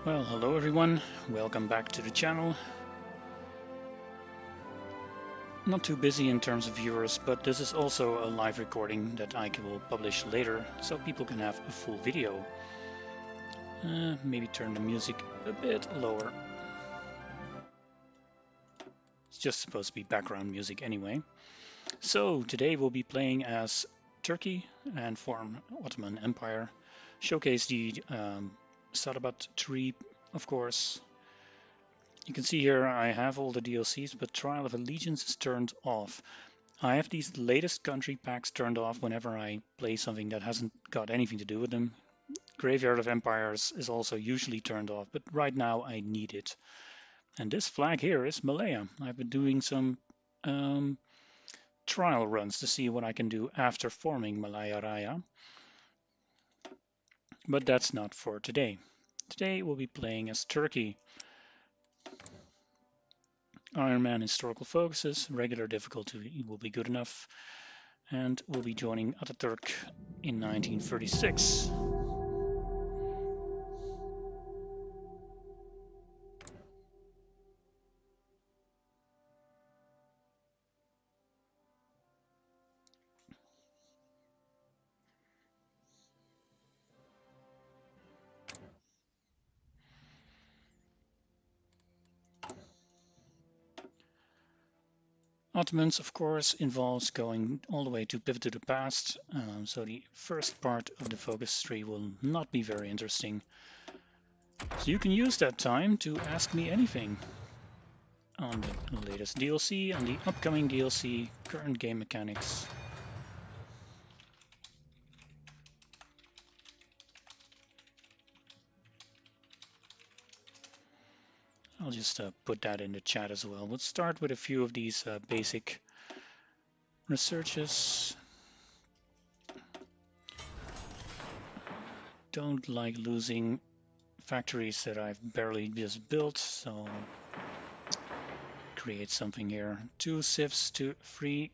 Well, hello everyone, welcome back to the channel. Not too busy in terms of viewers, but this is also a live recording that I will publish later, so people can have a full video. Maybe turn the music a bit lower. It's just supposed to be background music anyway. So today we'll be playing as Turkey and form Ottoman Empire. Showcase the Saadabad tree, of course. You can see here I have all the DLCs, but Trial of Allegiance is turned off. I have these latest country packs turned off whenever I play something that hasn't got anything to do with them. Graveyard of Empires is also usually turned off, but right now I need it. And this flag here is Malaya. I've been doing some trial runs to see what I can do after forming Malaya Raya. But that's not for today. Today we'll be playing as Turkey. Iron Man historical focuses, regular difficulty will be good enough, and we'll be joining Ataturk in 1936. Ottomans, of course, involves going all the way to Pivot to the Past, so the first part of the focus tree will not be very interesting. So you can use that time to ask me anything on the latest DLC, on the upcoming DLC, current game mechanics. I'll just put that in the chat as well. Let's start with a few of these basic researches. Don't like losing factories that I've barely just built, so create something here. 2 civs to 3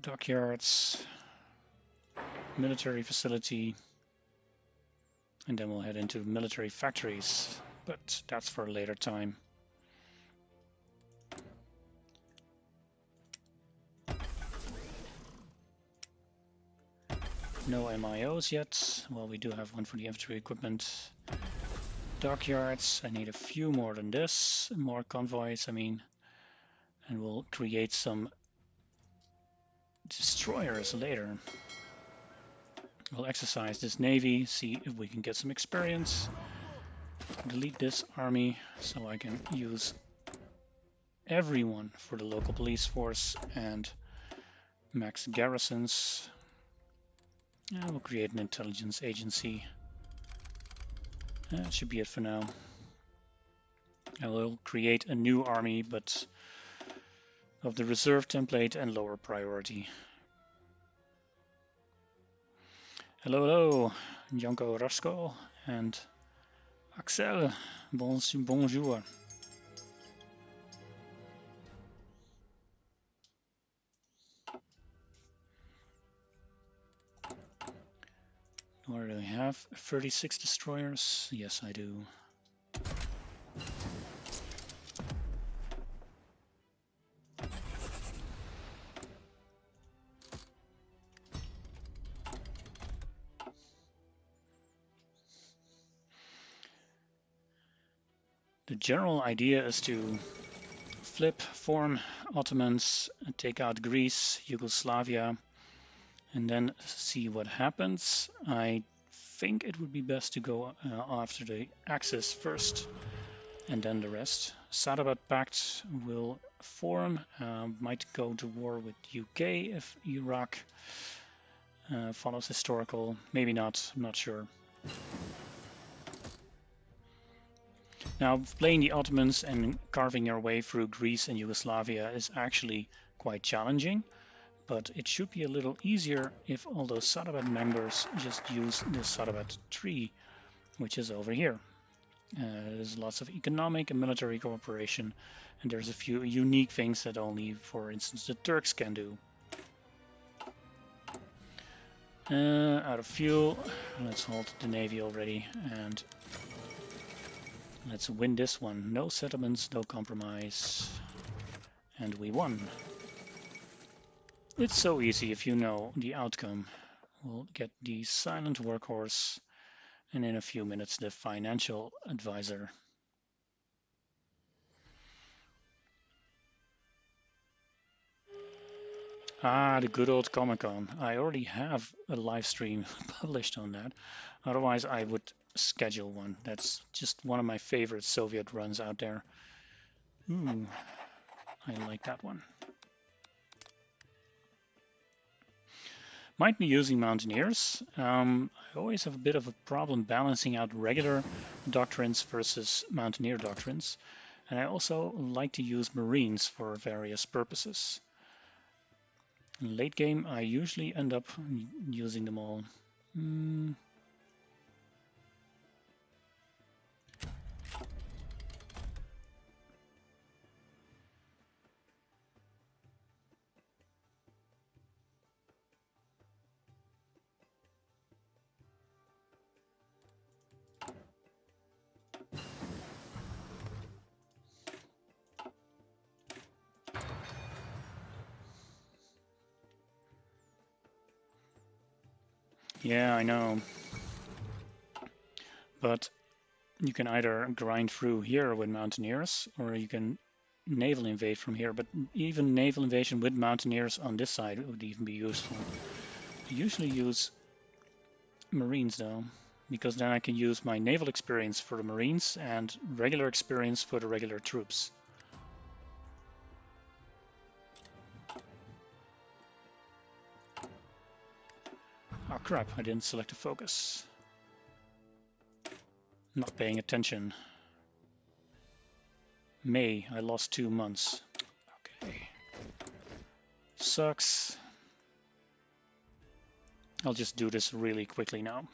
dockyards, military facility, and then we'll head into military factories, but that's for a later time. No MIOs yet. Well, we do have one for the infantry equipment. Dockyards, I need a few more than this, more convoys, I mean, and we'll create some destroyers later. We'll exercise this navy, see if we can get some experience. Delete this army so I can use everyone for the local police force and max garrisons. And we'll create an intelligence agency. That should be it for now. I will create a new army, but of the reserve template and lower priority. Hello, Janko Rasko and Axel. Bonjour. What do we have? 36 destroyers? Yes, I do. The general idea is to form Ottomans, take out Greece, Yugoslavia, and then see what happens. I think it would be best to go after the Axis first, and then the rest. Saadabad pact will form, might go to war with UK if Iraq follows historical, maybe not, I'm not sure. Now, playing the Ottomans and carving your way through Greece and Yugoslavia is actually quite challenging, but it should be a little easier if all those Saadabad members just use the Saadabad tree, which is over here. There's lots of economic and military cooperation, and there's a few unique things that only, for instance, the Turks can do. Out of fuel. Let's halt the navy already and let's win this one. No settlements, no compromise. And we won. It's so easy if you know the outcome. We'll get the silent workhorse and in a few minutes the financial advisor. Ah, the good old Comic-Con. I already have a live stream published on that. Otherwise, I would schedule one. That's just one of my favorite Soviet runs out there. Ooh, I like that one. Might be using Mountaineers. I always have a bit of a problem balancing out regular doctrines versus Mountaineer doctrines. And I also like to use Marines for various purposes. In late game, I usually end up using them all. Yeah, I know. But you can either grind through here with Mountaineers, or you can naval invade from here. But even naval invasion with Mountaineers on this side would even be useful. I usually use Marines though, because then I can use my naval experience for the Marines and regular experience for the regular troops. Oh crap, I didn't select a focus. Not paying attention. May, I lost 2 months. Okay. Sucks. I'll just do this really quickly now.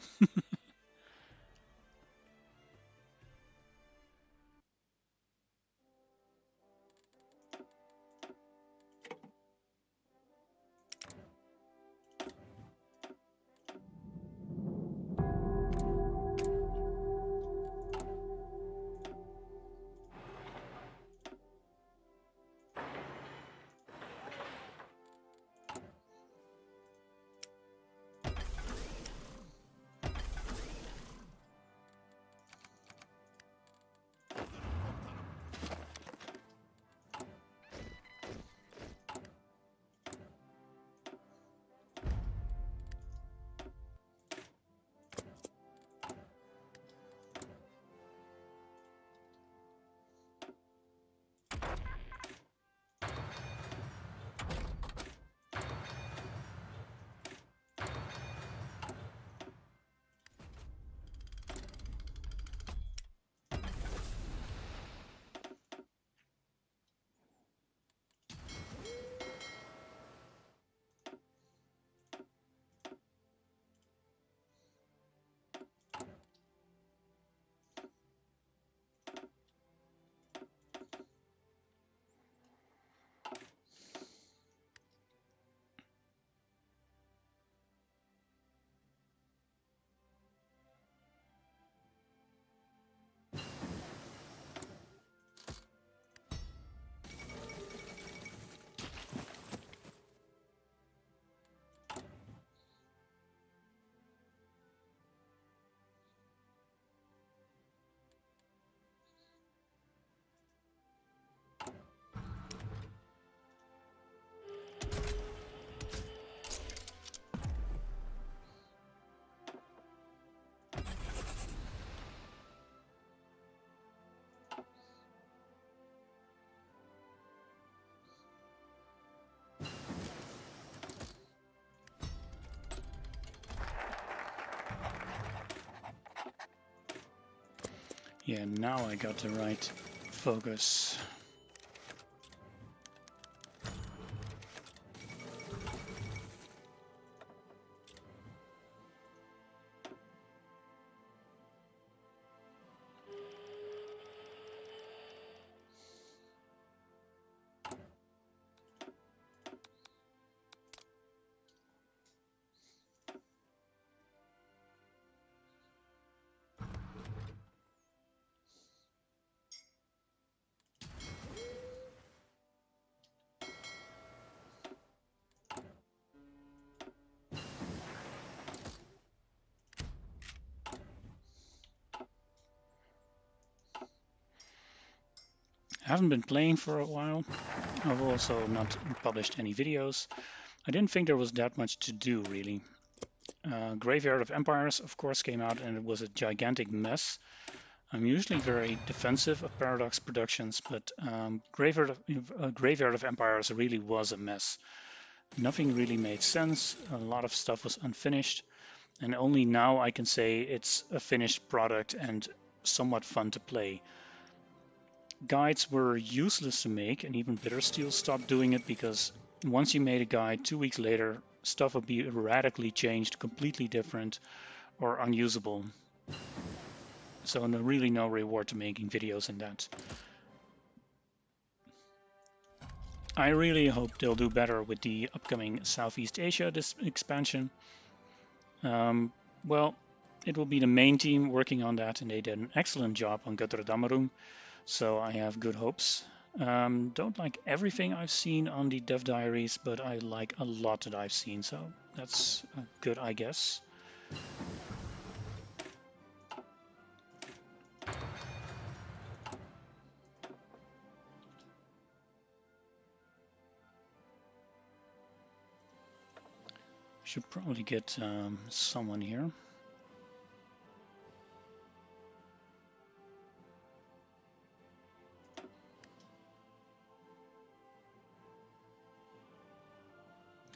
Yeah, now I got the right focus. I haven't been playing for a while. I've also not published any videos. I didn't think there was that much to do, really. Graveyard of Empires, of course, came out and it was a gigantic mess. I'm usually very defensive of Paradox Productions, but Graveyard of Empires really was a mess. Nothing really made sense, a lot of stuff was unfinished, and only now I can say it's a finished product and somewhat fun to play. Guides were useless to make, and even Bittersteel stopped doing it because once you made a guide, 2 weeks later, stuff would be radically changed, completely different, or unusable. So really no reward to making videos in that. I really hope they'll do better with the upcoming Southeast Asia expansion. Well, it will be the main team working on that, and they did an excellent job on Götterdammerung, so I have good hopes. Don't like everything I've seen on the dev diaries, but I like a lot that I've seen, so that's good, I guess. Should probably get someone here.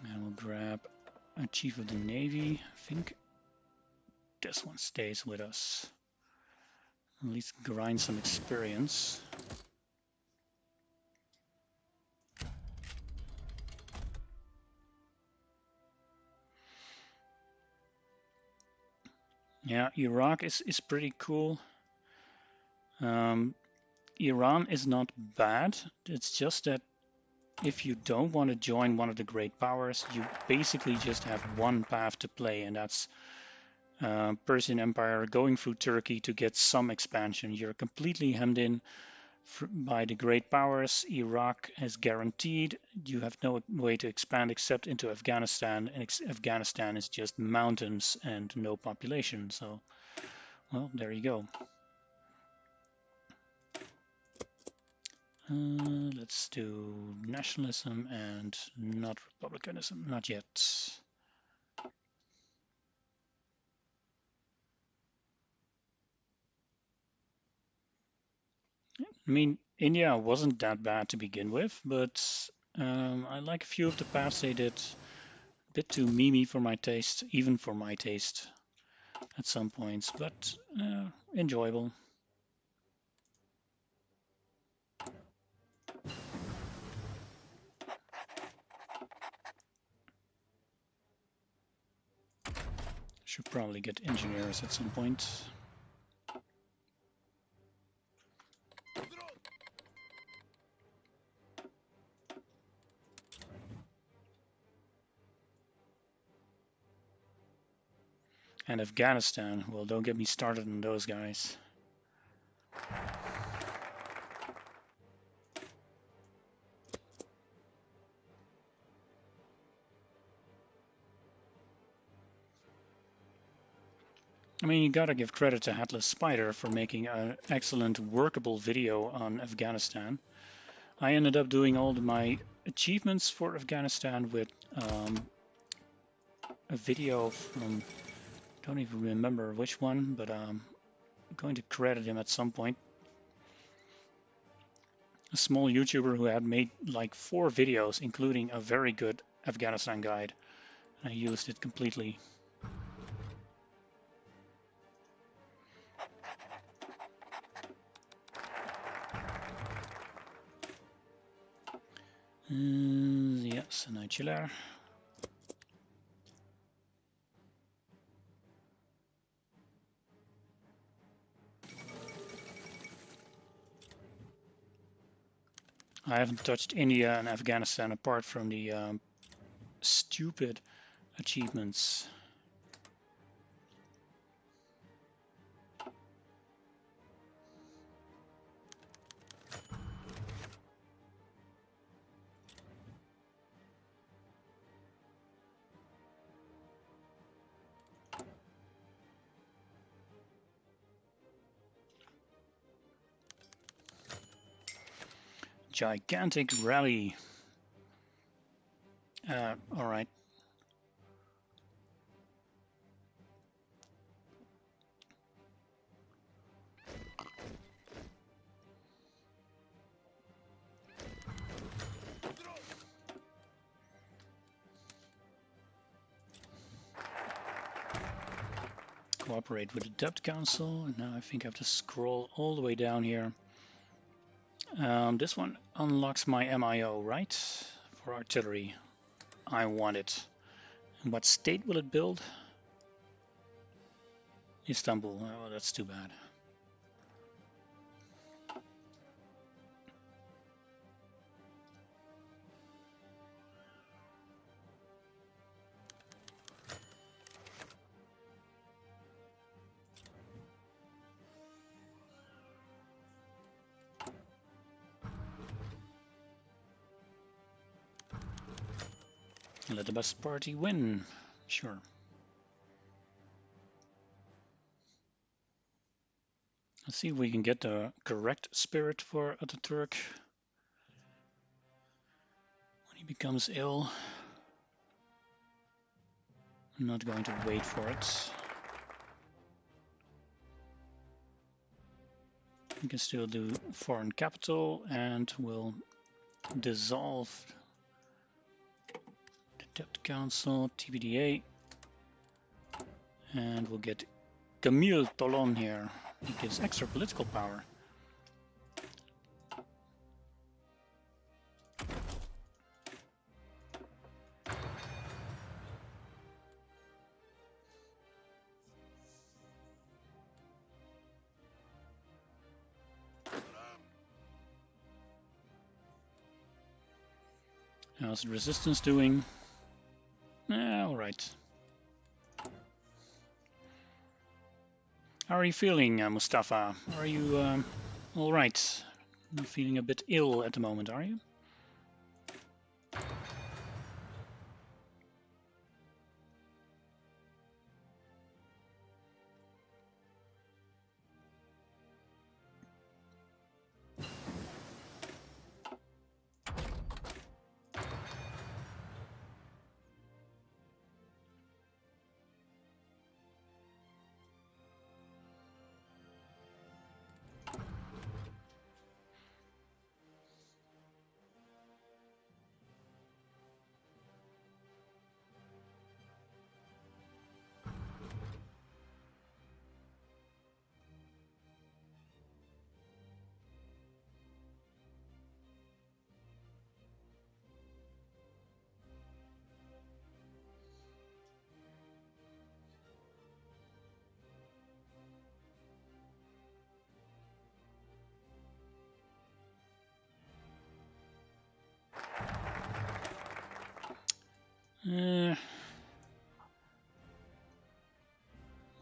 And we'll grab a Chief of the Navy. I think this one stays with us. At least grind some experience. Yeah, Iraq is pretty cool. Iran is not bad. It's just that if you don't want to join one of the great powers, you basically just have one path to play, and that's Persian Empire going through Turkey to get some expansion. You're completely hemmed in by the great powers. Iraq is guaranteed. You have no way to expand except into Afghanistan, and Afghanistan is just mountains and no population. So, well, there you go. Let's do nationalism and not republicanism, not yet. I mean, India wasn't that bad to begin with, but I like a few of the paths they did. A bit too memey for my taste, even for my taste at some points, but enjoyable. Should probably get engineers at some point. And Afghanistan, well, don't get me started on those guys. I mean, you gotta give credit to Atlas Spider for making an excellent workable video on Afghanistan. I ended up doing all of my achievements for Afghanistan with a video from, don't even remember which one, but I'm going to credit him at some point. A small YouTuber who had made like 4 videos, including a very good Afghanistan guide. I used it completely. Yes, an chiller. I haven't touched India and Afghanistan apart from the stupid achievements. gigantic rally. All right. Cooperate with the Debt Council. And now I think I have to scroll all the way down here. This one unlocks my MIO, right? For artillery. I want it. And what state will it build? Istanbul. Oh, that's too bad. Let the best party win. Sure. Let's see if we can get the correct spirit for Ataturk when he becomes ill. I'm not going to wait for it. We can still do foreign capital and we'll dissolve the Debt Council, TBDA, and we'll get Camille Tolon here. He gives extra political power. How's the resistance doing? All right. How are you feeling, Mustafa? Are you all right? You're feeling a bit ill at the moment, are you?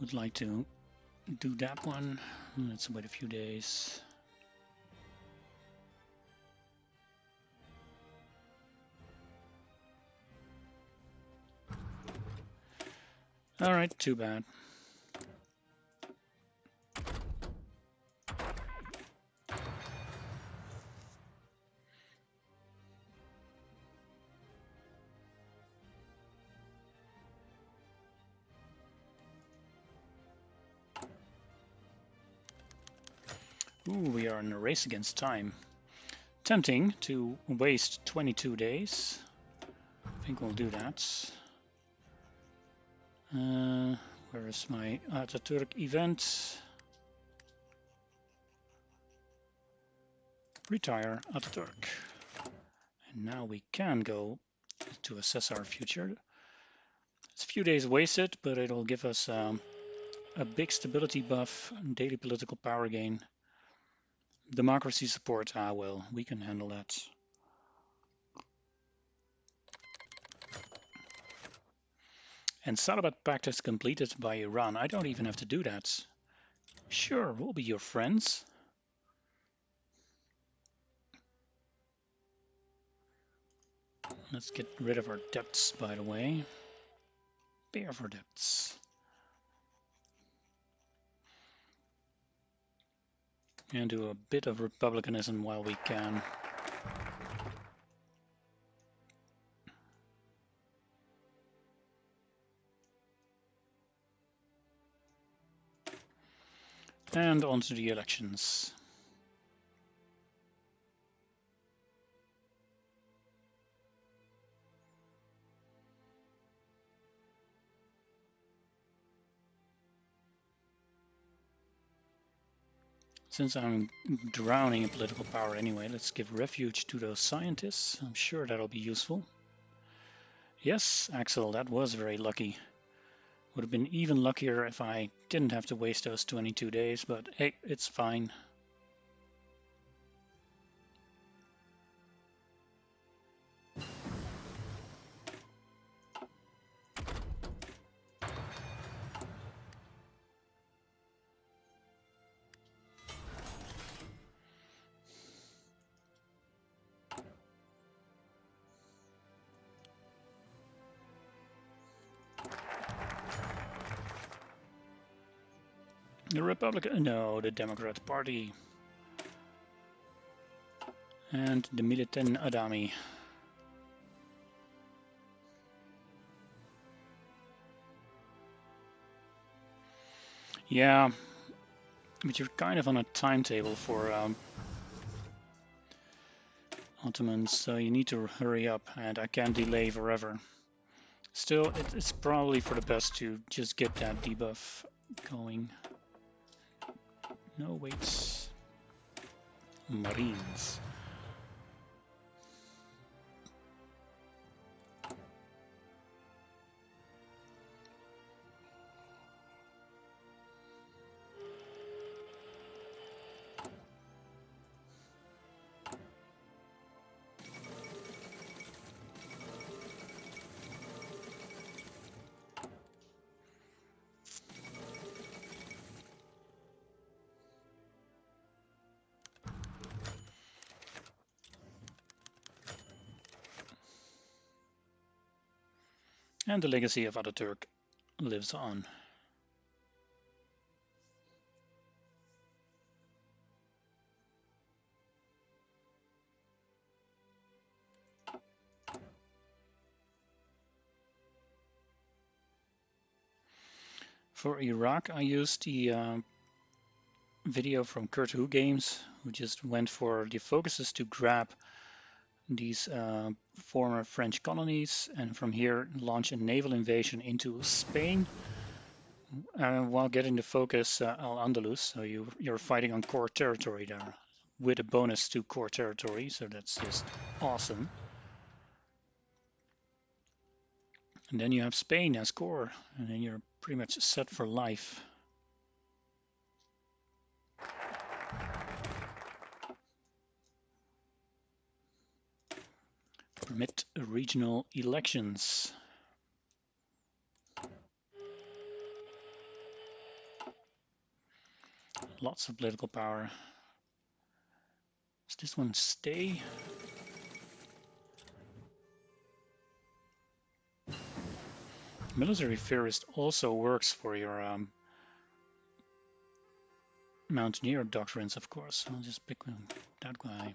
Would like to do that one. Let's wait a few days. All right, too bad. Ooh, we are in a race against time. Tempting to waste 22 days. I think we'll do that. Where is my Ataturk event? Retire Ataturk. And now we can go to assess our future. It's a few days wasted, but it'll give us a big stability buff, daily political power gain. Democracy support, well, we can handle that. And Saadabad pact is completed by Iran. I don't even have to do that. Sure, we'll be your friends. Let's get rid of our debts, by the way. Pay off our debts. And do a bit of republicanism while we can. And on to the elections. Since I'm drowning in political power anyway, let's give refuge to those scientists. I'm sure that'll be useful. Yes, Axel, that was very lucky. Would have been even luckier if I didn't have to waste those 22 days, but hey, it's fine. The Republican, no, the Democrat Party. And the Militan Adami. Yeah, but you're kind of on a timetable for Ottomans, so you need to hurry up, and I can't delay forever. Still, it's probably for the best to just get that debuff going. No, waits. Marines. And the legacy of Ataturk lives on. For Iraq, I used the video from Kurt Who Games, who just went for the focuses to grab these former French colonies and from here launch a naval invasion into Spain while getting the focus Al-Andalus. So you're fighting on core territory there with a bonus to core territory, so that's just awesome. And then you have Spain as core, and then you're pretty much set for life. Permit regional elections. Lots of political power. Does this one stay? Military theorist also works for your mountaineer doctrines, of course. I'll just pick that guy.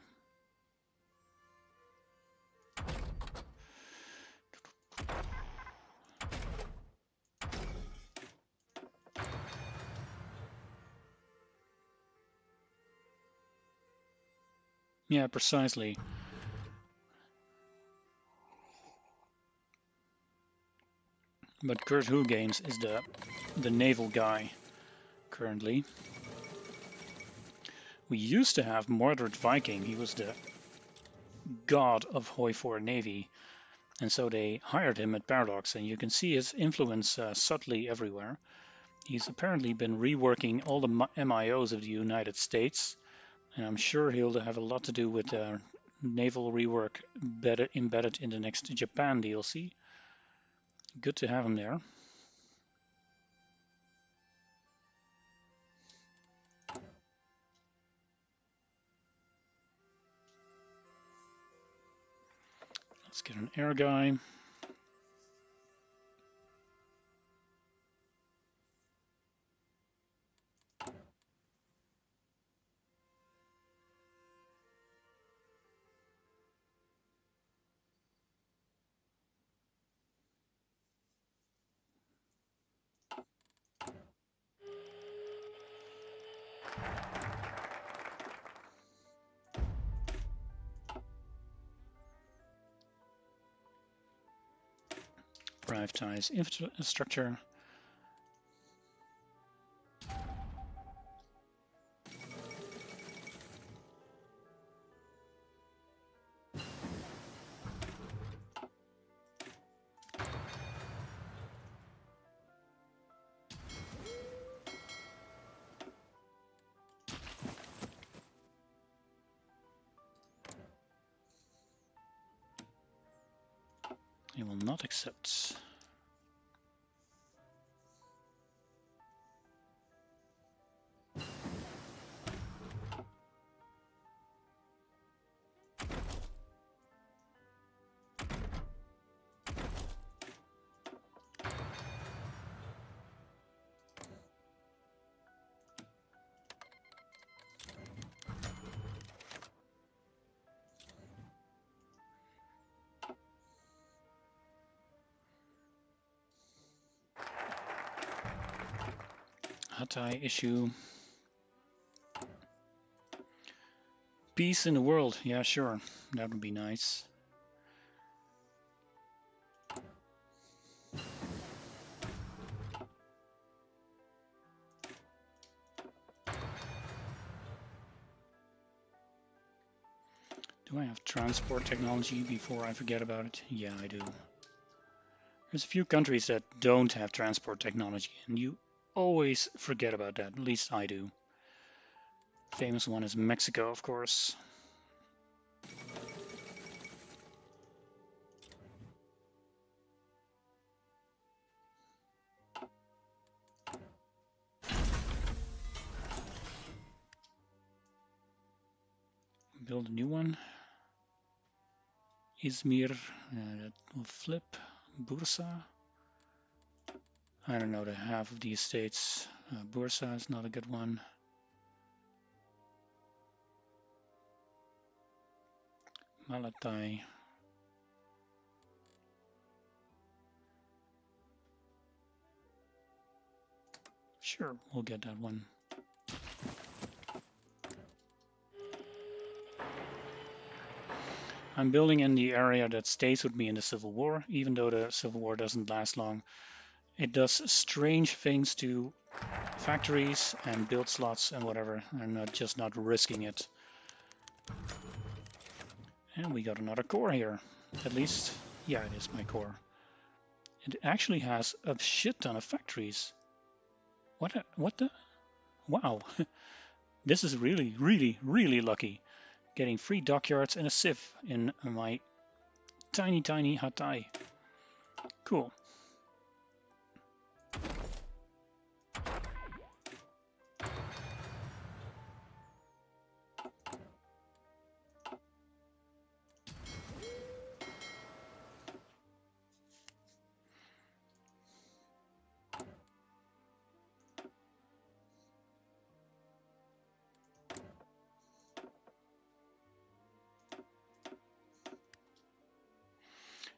Yeah, precisely. But Kurt Who Games is the naval guy currently. We used to have Mordred Viking. He was the god of HOI4 Navy. And so they hired him at Paradox, and you can see his influence subtly everywhere. He's apparently been reworking all the MIOs of the United States, and I'm sure he'll have a lot to do with naval rework embedded in the next Japan DLC. Good to have him there. Let's get an air guy. privatize infrastructure. He will not accept. Hatay issue. Peace in the world. Yeah, sure. That would be nice. Do I have transport technology before I forget about it? Yeah, I do. There's a few countries that don't have transport technology, and you always forget about that. At least I do. Famous one is Mexico, of course. Build a new one. Izmir, that will flip. Bursa. I don't know the half of these states. Bursa is not a good one. Malatay. Sure, we'll get that one. I'm building in the area that stays with me in the Civil War, even though the Civil War doesn't last long. It does strange things to factories and build slots and whatever. I'm just not risking it. And we got another core here. At least, yeah, it is my core. It actually has a shit ton of factories. What the? Wow. This is really, really, really lucky. Getting 3 dockyards and a civ in my tiny, tiny Hatay. Cool.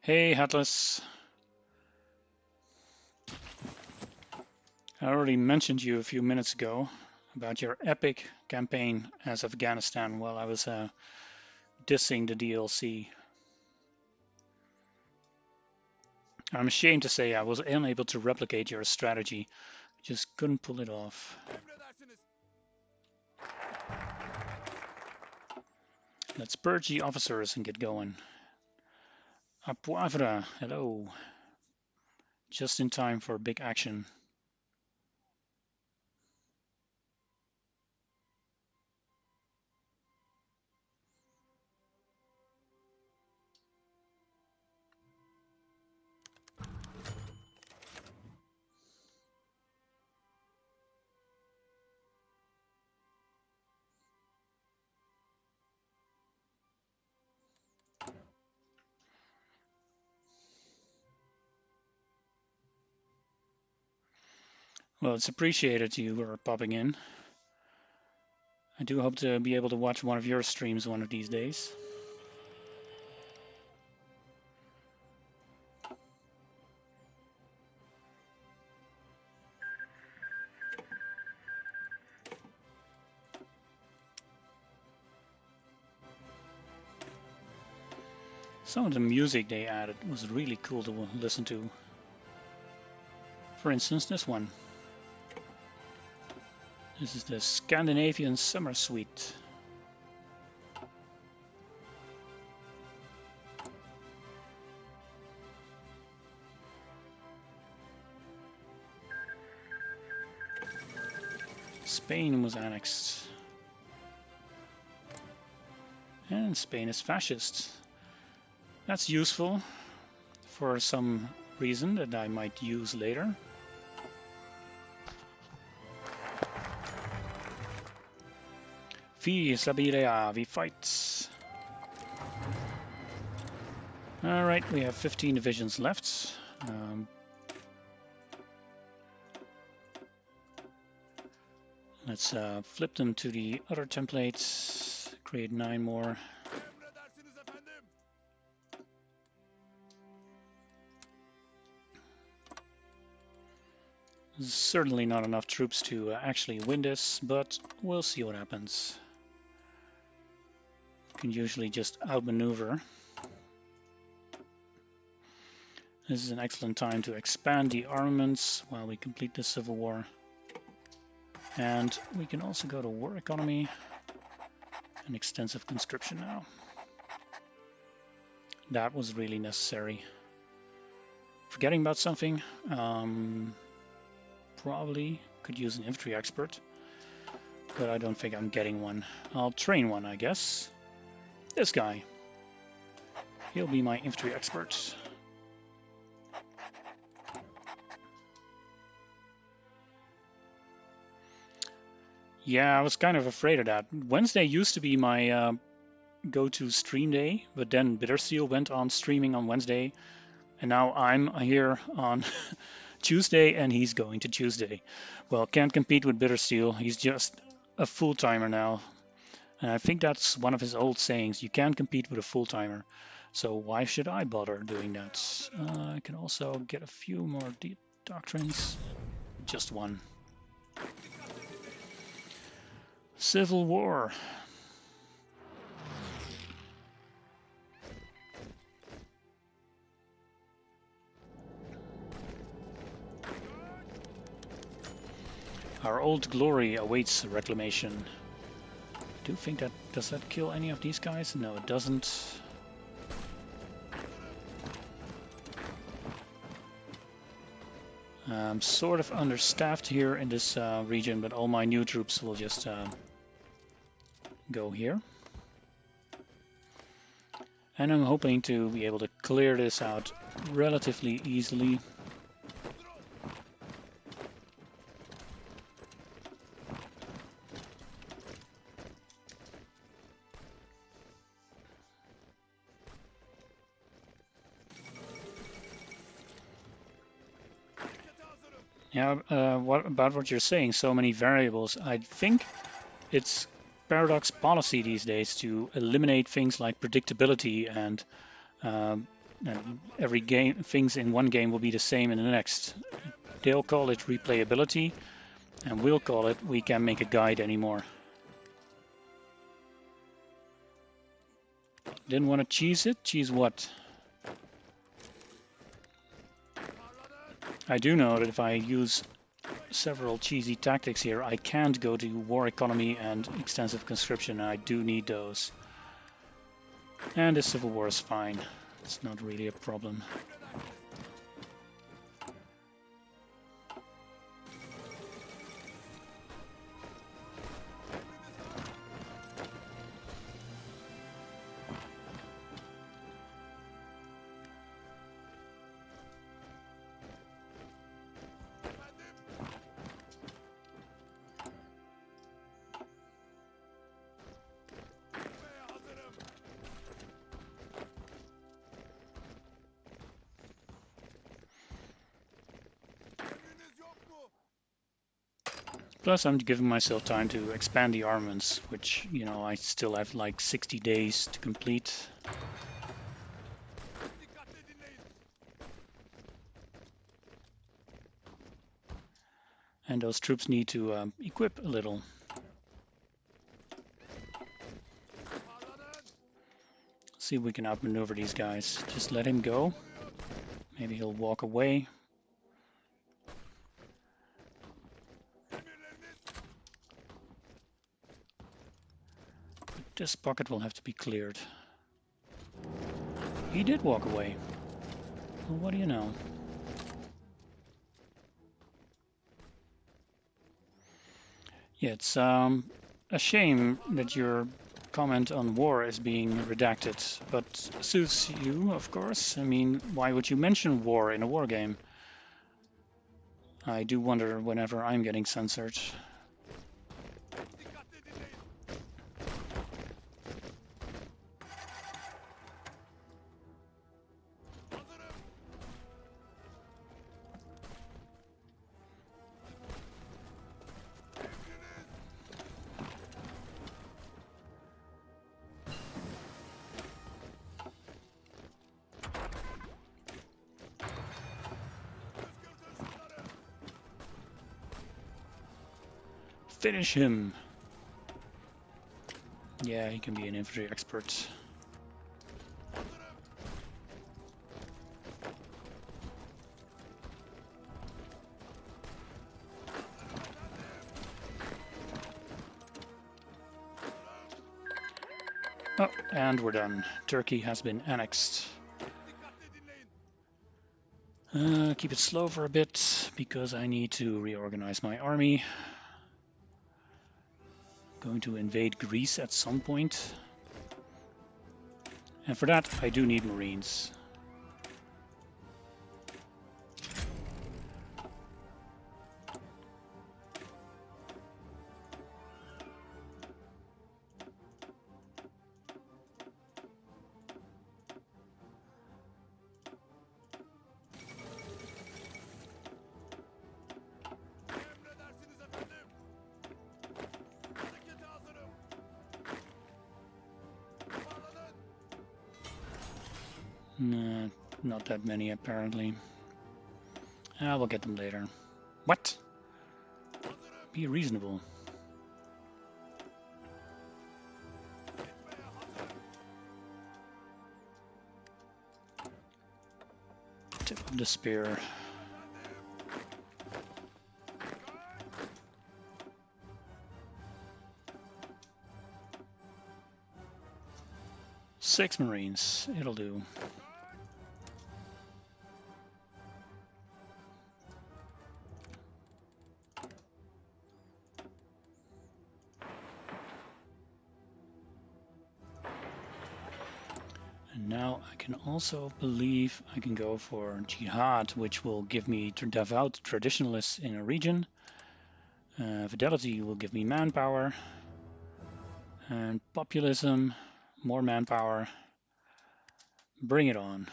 Hey, Atlas. I already mentioned you a few minutes ago about your epic campaign as Afghanistan while I was dissing the DLC. I'm ashamed to say I was unable to replicate your strategy. Just couldn't pull it off. Let's purge the officers and get going. Apuavra, hello. Just in time for big action. Well, it's appreciated you are popping in. I do hope to be able to watch one of your streams one of these days. Some of the music they added was really cool to listen to. For instance, this one. This is the Scandinavian Summer Suite. Spain was annexed. And Spain is fascist. That's useful for some reason that I might use later. Vi Sabirea, we fight. Alright, we have 15 divisions left. Let's flip them to the other templates, create 9 more. Certainly not enough troops to actually win this, but we'll see what happens. Can usually just outmaneuver. This is an excellent time to expand the armaments while we complete the civil war. And we can also go to war economy and extensive conscription now. That was really necessary. Forgetting about something, probably could use an infantry expert, but I don't think I'm getting one. I'll train one, I guess. This guy. He'll be my infantry expert. Yeah, I was kind of afraid of that. Wednesday used to be my go-to stream day, but then Bittersteel went on streaming on Wednesday, and now I'm here on Tuesday, and he's going to Tuesday. Well, can't compete with Bittersteel. He's just a full-timer now. And I think that's one of his old sayings. You can't compete with a full-timer. So why should I bother doing that? I can also get a few more doctrines. Just one. Civil War. Our old glory awaits reclamation. I do think that, does that kill any of these guys? No, it doesn't. I'm sort of understaffed here in this region, but all my new troops will just go here. And I'm hoping to be able to clear this out relatively easily. Yeah, what about what you're saying? So many variables. I think it's Paradox policy these days to eliminate things like predictability and every game, things in one game will be the same in the next. They'll call it replayability, and we'll call it we can't make a guide anymore. Didn't want to cheese it? Cheese what? I do know that if I use several cheesy tactics here, I can't go to war economy and extensive conscription, and I do need those. And the civil war is fine. It's not really a problem. Plus, I'm giving myself time to expand the armaments, which, you know, I still have like 60 days to complete. And those troops need to equip a little. See if we can outmaneuver these guys. Just let him go. Maybe he'll walk away. This pocket will have to be cleared. He did walk away. Well, what do you know? Yeah, it's a shame that your comment on war is being redacted, but suits you, of course. I mean, why would you mention war in a war game? I do wonder whenever I'm getting censored. Finish him! Yeah, he can be an infantry expert. Oh, and we're done. Turkey has been annexed. Keep it slow for a bit, because I need to reorganize my army. Going to invade Greece at some point. And for that, I do need Marines. Nah, not that many apparently. We'll get them later. What? Be reasonable. Tip of the spear. Six Marines, it'll do. And now I can also believe I can go for Jihad, which will give me devout traditionalists in a region. Fidelity will give me manpower. And populism, more manpower. Bring it on.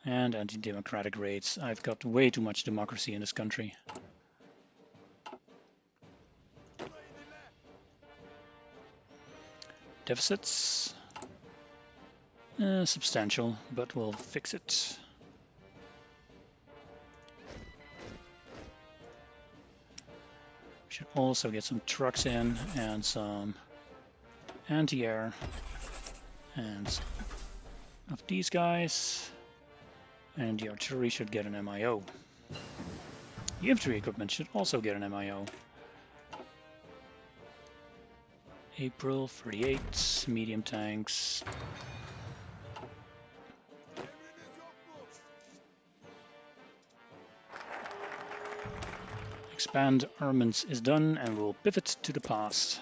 And anti-democratic raids. I've got way too much democracy in this country. Deficits. Substantial, but we'll fix it. We should also get some trucks in and some anti-air and some of these guys. And the artillery should get an MIO. The infantry equipment should also get an MIO. April 38, medium tanks. Expand armaments is done and we'll pivot to the past.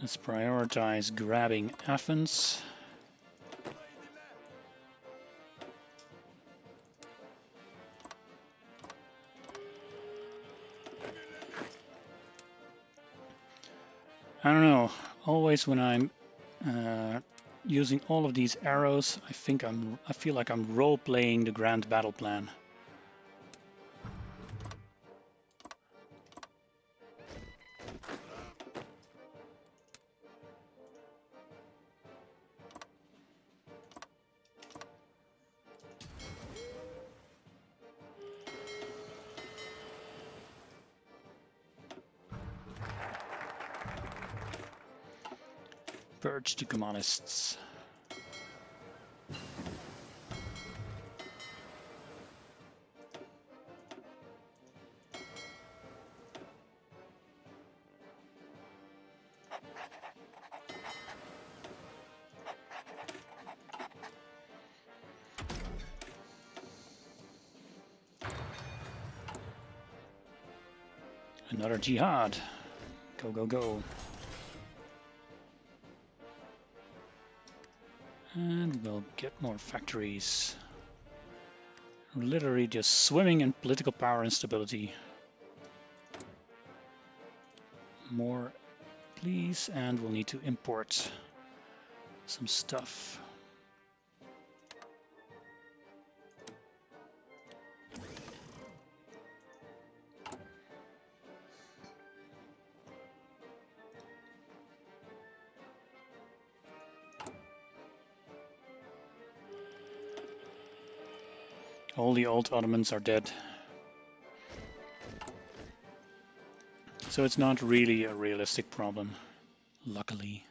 Let's prioritize grabbing Athens. I don't know, always when I'm using all of these arrows, I feel like I'm role-playing the grand battle plan. Purge the communists. Another jihad. Go, go, go. And we'll get more factories. Literally just swimming in political power and stability. More, please, and we'll need to import some stuff. All the old Ottomans are dead. So it's not really a realistic problem, luckily.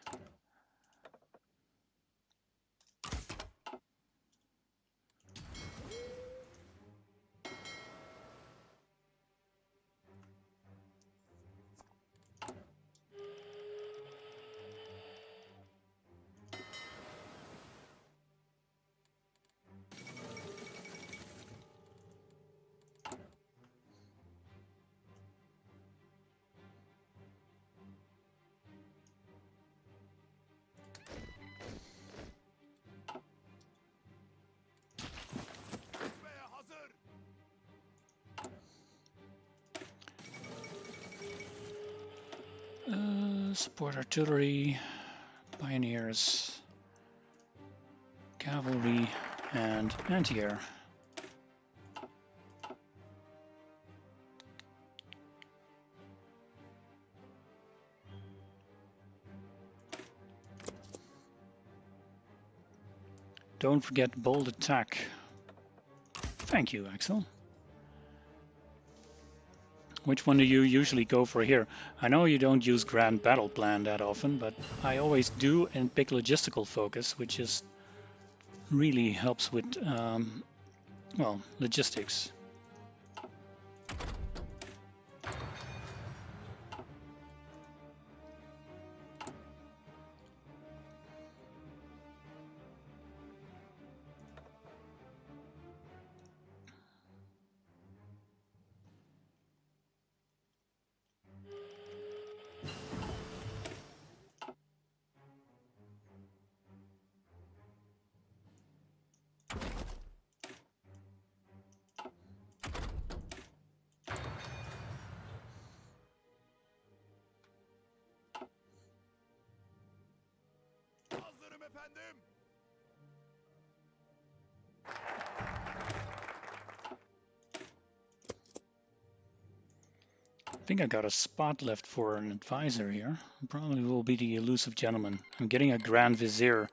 Support artillery, pioneers, cavalry, and anti-air. Don't forget bold attack. Thank you, Axel. Which one do you usually go for here? I know you don't use Grand Battle Plan that often, but I always do and pick logistical focus, which is really helps with, well, logistics. I think I got a spot left for an advisor here. Probably will be the elusive gentleman. I'm getting a Grand Vizier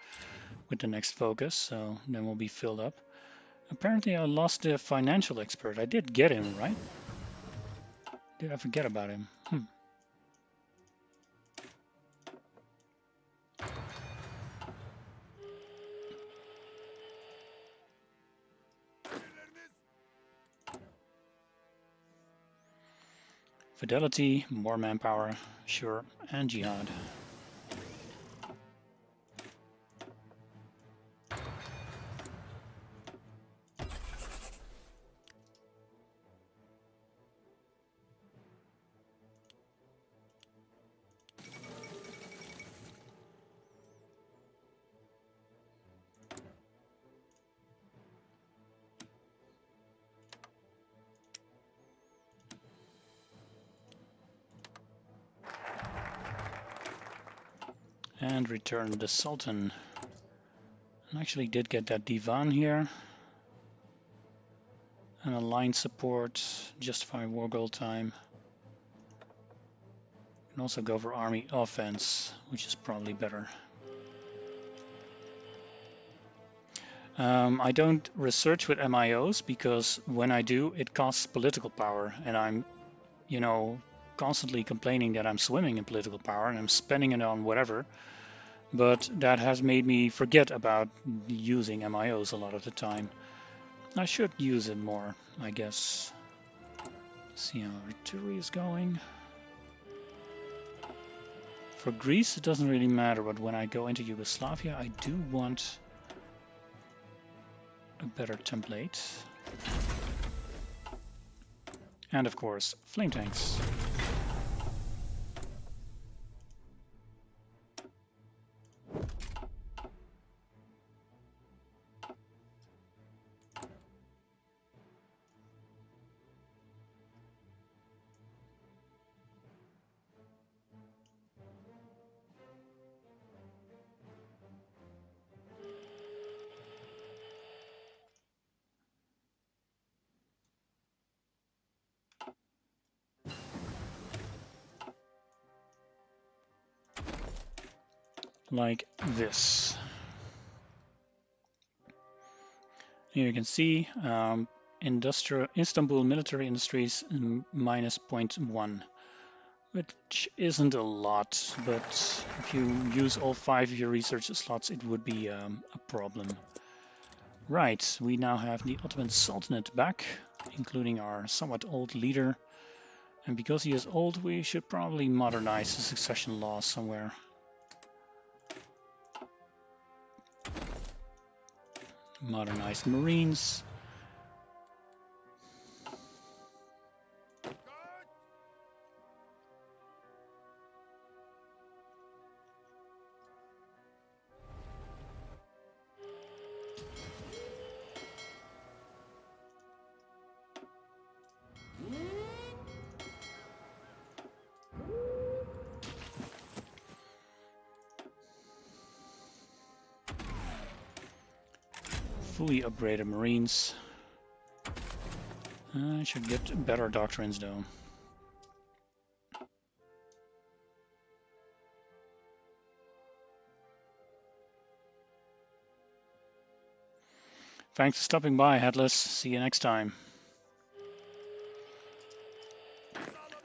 with the next focus, so then we'll be filled up. Apparently I lost the financial expert. I did get him, right? Did I forget about him? Fidelity, more manpower, sure, and jihad. and return the Sultan. I actually did get that Divan here. And a line support, justify war goal time. Can also go for army offense, which is probably better. I don't research with MIOs because when I do, it costs political power, and I'm, you know, constantly complaining that I'm swimming in political power and I'm spending it on whatever. But that has made me forget about using MIOs a lot of the time. I should use it more, I guess. See how artillery is going. For Greece, it doesn't really matter, but when I go into Yugoslavia, I do want a better template. And of course, flame tanks. Like this. Here you can see Istanbul military industries minus 0.1, which isn't a lot, but if you use all 5 of your research slots, it would be a problem. Right, we now have the Ottoman Sultanate back, including our somewhat old leader. And because he is old, we should probably modernize the succession law somewhere. Modernized Marines. Fully upgraded Marines. I should get better doctrines though. Thanks for stopping by, Headless. See you next time.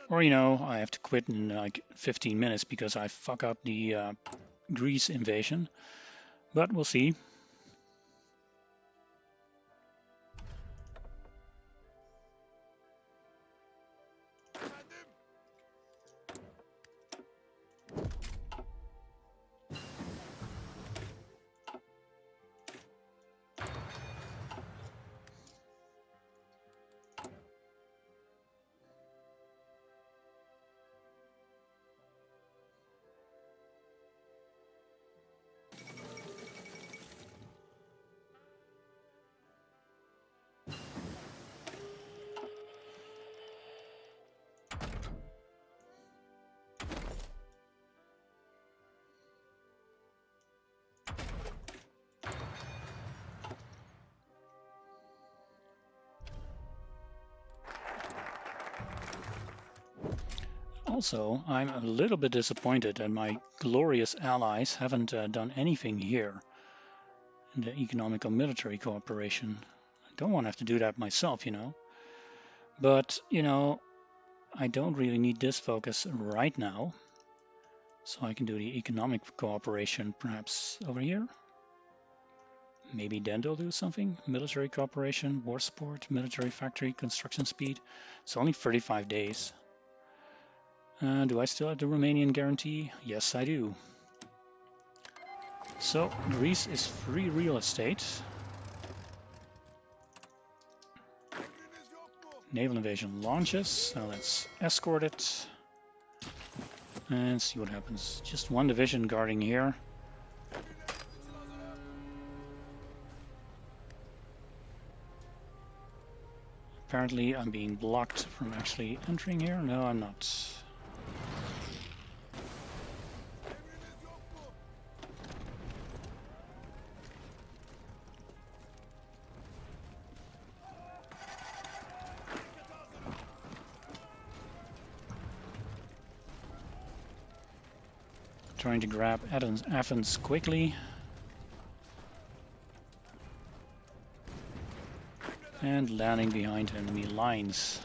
Or, you know, I have to quit in like 15 minutes because I fuck up the Greece invasion. But we'll see. Also, I'm a little bit disappointed that my glorious allies haven't done anything here in the economical military cooperation. I don't want to have to do that myself, you know. But, you know, I don't really need this focus right now. So I can do the economic cooperation perhaps over here. Maybe then they'll do something. Military cooperation, war support, military factory, construction speed. It's only 35 days. Do I still have the Romanian guarantee? Yes, I do. So, Greece is free real estate. Naval invasion launches. So let's escort it. And see what happens. Just one division guarding here. Apparently I'm being blocked from actually entering here. No, I'm not. trying to grab Athens quickly. And landing behind enemy lines.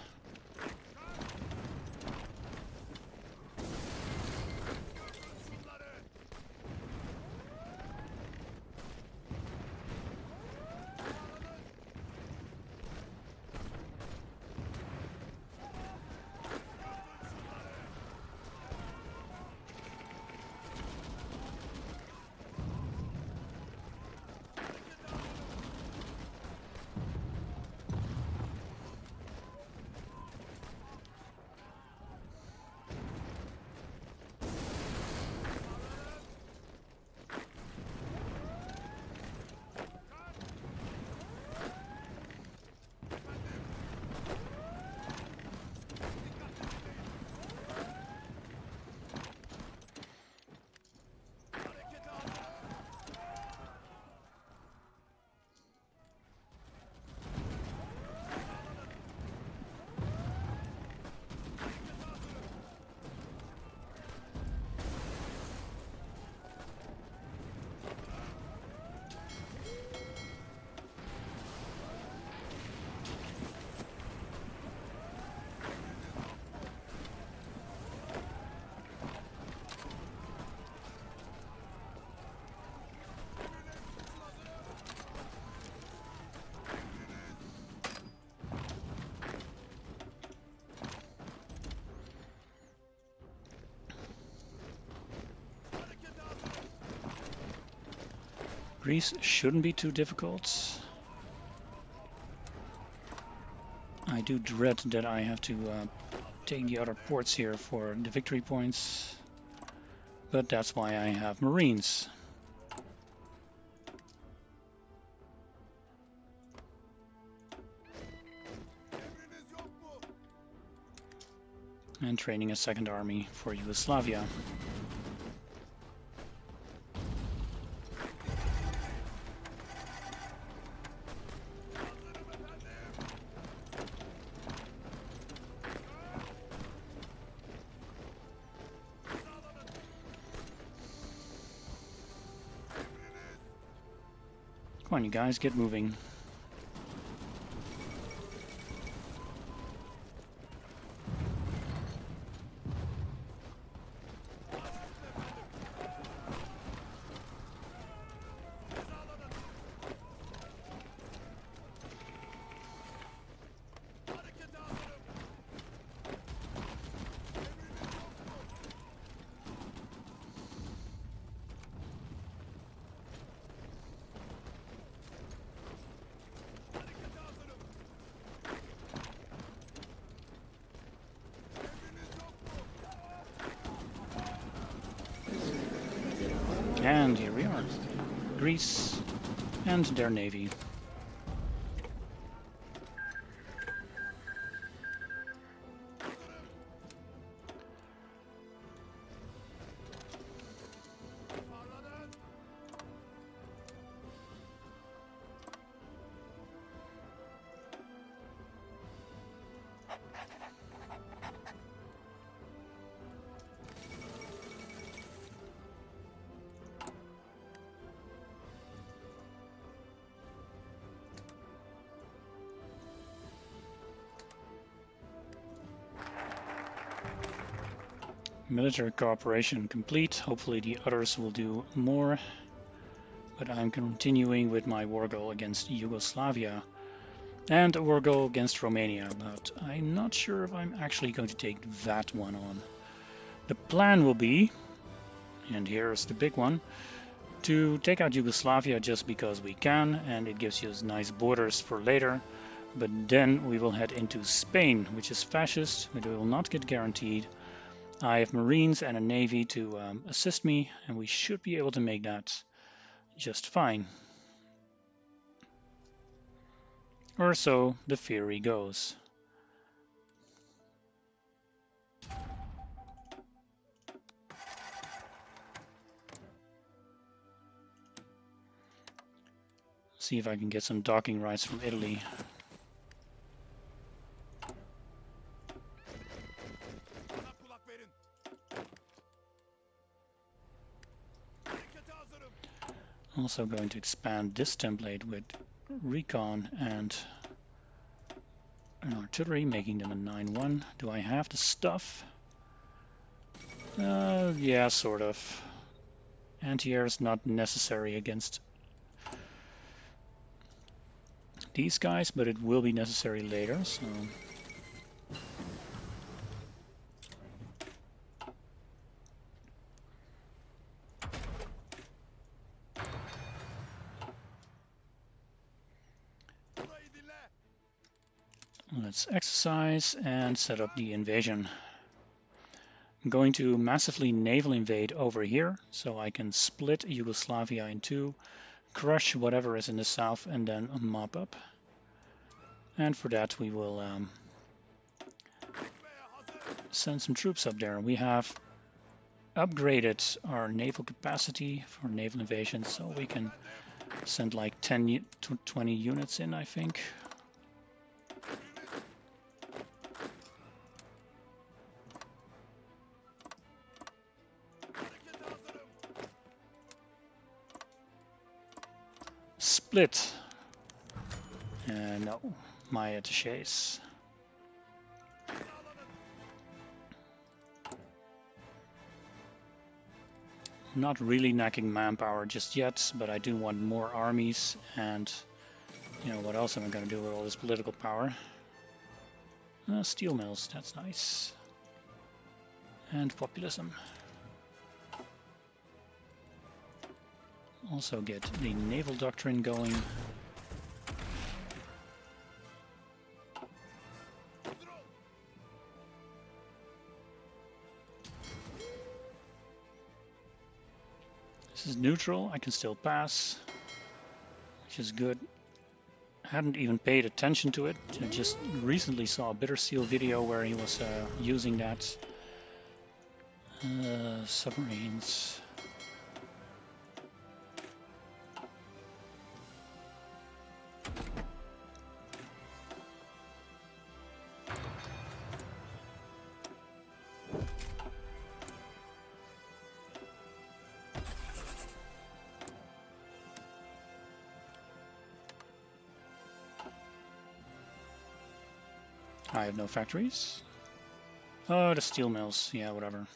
Greece shouldn't be too difficult. I do dread that I have to take the other ports here for the victory points, but that's why I have Marines. And training a second army for Yugoslavia. Come on, you guys, get moving. And here we are, Greece and their navy. Military cooperation complete. Hopefully the others will do more. But I'm continuing with my war goal against Yugoslavia and a war goal against Romania, but I'm not sure if I'm actually going to take that one on. The plan will be, and here's the big one, to take out Yugoslavia just because we can, and it gives you nice borders for later. But then we will head into Spain, which is fascist, but we will not get guaranteed. I have Marines and a Navy to assist me, and we should be able to make that just fine. Or so the theory goes. See if I can get some docking rights from Italy. Also going to expand this template with recon and an artillery, making them a 9-1. Do I have the stuff? Yeah, sort of. Anti-air is not necessary against these guys, but it will be necessary later, so... Let's exercise and set up the invasion. I'm going to massively naval invade over here, so I can split Yugoslavia in two, crush whatever is in the south, and then mop up. And for that we will send some troops up there. We have upgraded our naval capacity for naval invasion, so we can send like 10 to 20 units in, I think. Split. No, my attachés. Not really lacking manpower just yet, but I do want more armies, and you know what else am I going to do with all this political power? Steel mills, that's nice. And populism. Also get the naval doctrine going. This is neutral, I can still pass, which is good. I hadn't even paid attention to it. I just recently saw a Bitter Seal video where he was using that. Submarines. I have no factories. Oh, the steel mills. Yeah, whatever.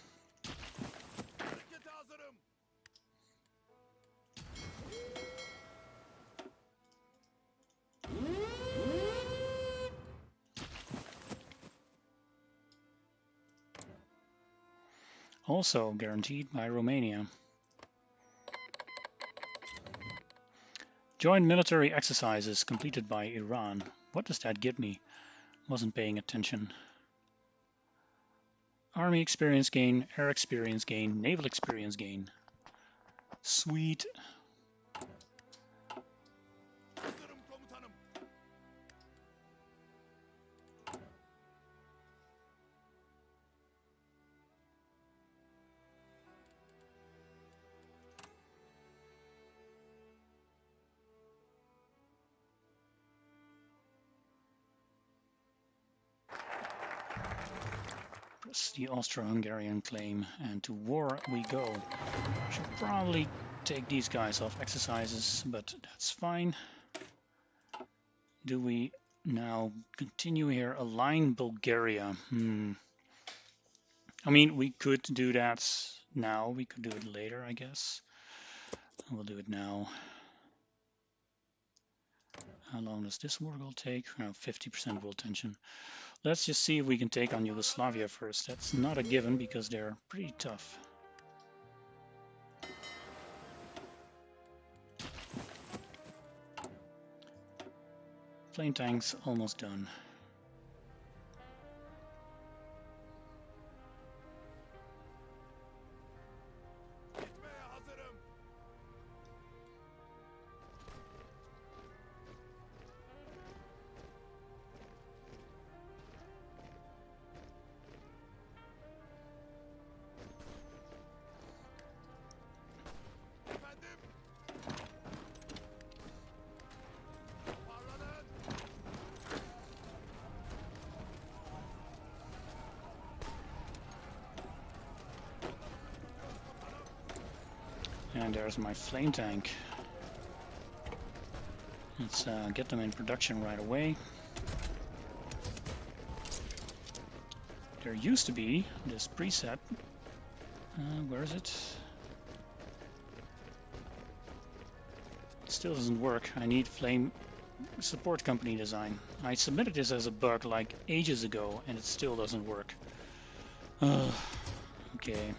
Also guaranteed by Romania. Joint military exercises completed by Iran. What does that get me? Wasn't paying attention. Army experience gain, air experience gain, naval experience gain. Sweet. The Austro-Hungarian claim, and to war we go. Should probably take these guys off exercises, but that's fine. Do we now continue here? Align Bulgaria. I mean, we could do that now. We could do it later, I guess. We'll do it now. How long does this war goal take? 50% world tension. Let's just see if we can take on Yugoslavia first. That's not a given because they're pretty tough. Plane tanks almost done. And there's my flame tank. Let's get them in production right away. There used to be this preset. Where is it? It still doesn't work. I need flame support company design. I submitted this as a bug like ages ago and it still doesn't work. Okay.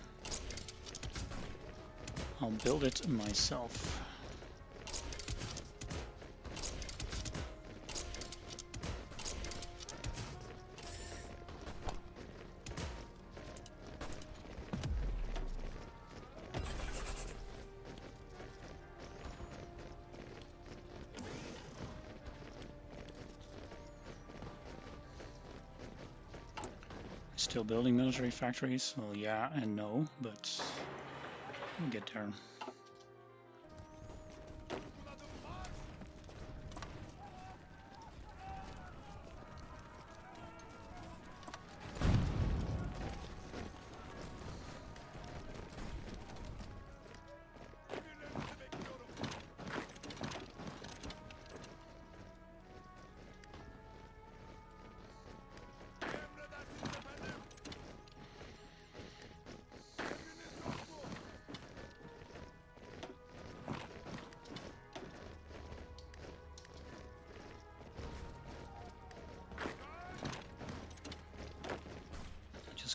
I'll build it myself. Still building military factories? Well, yeah and no, but we'll get there.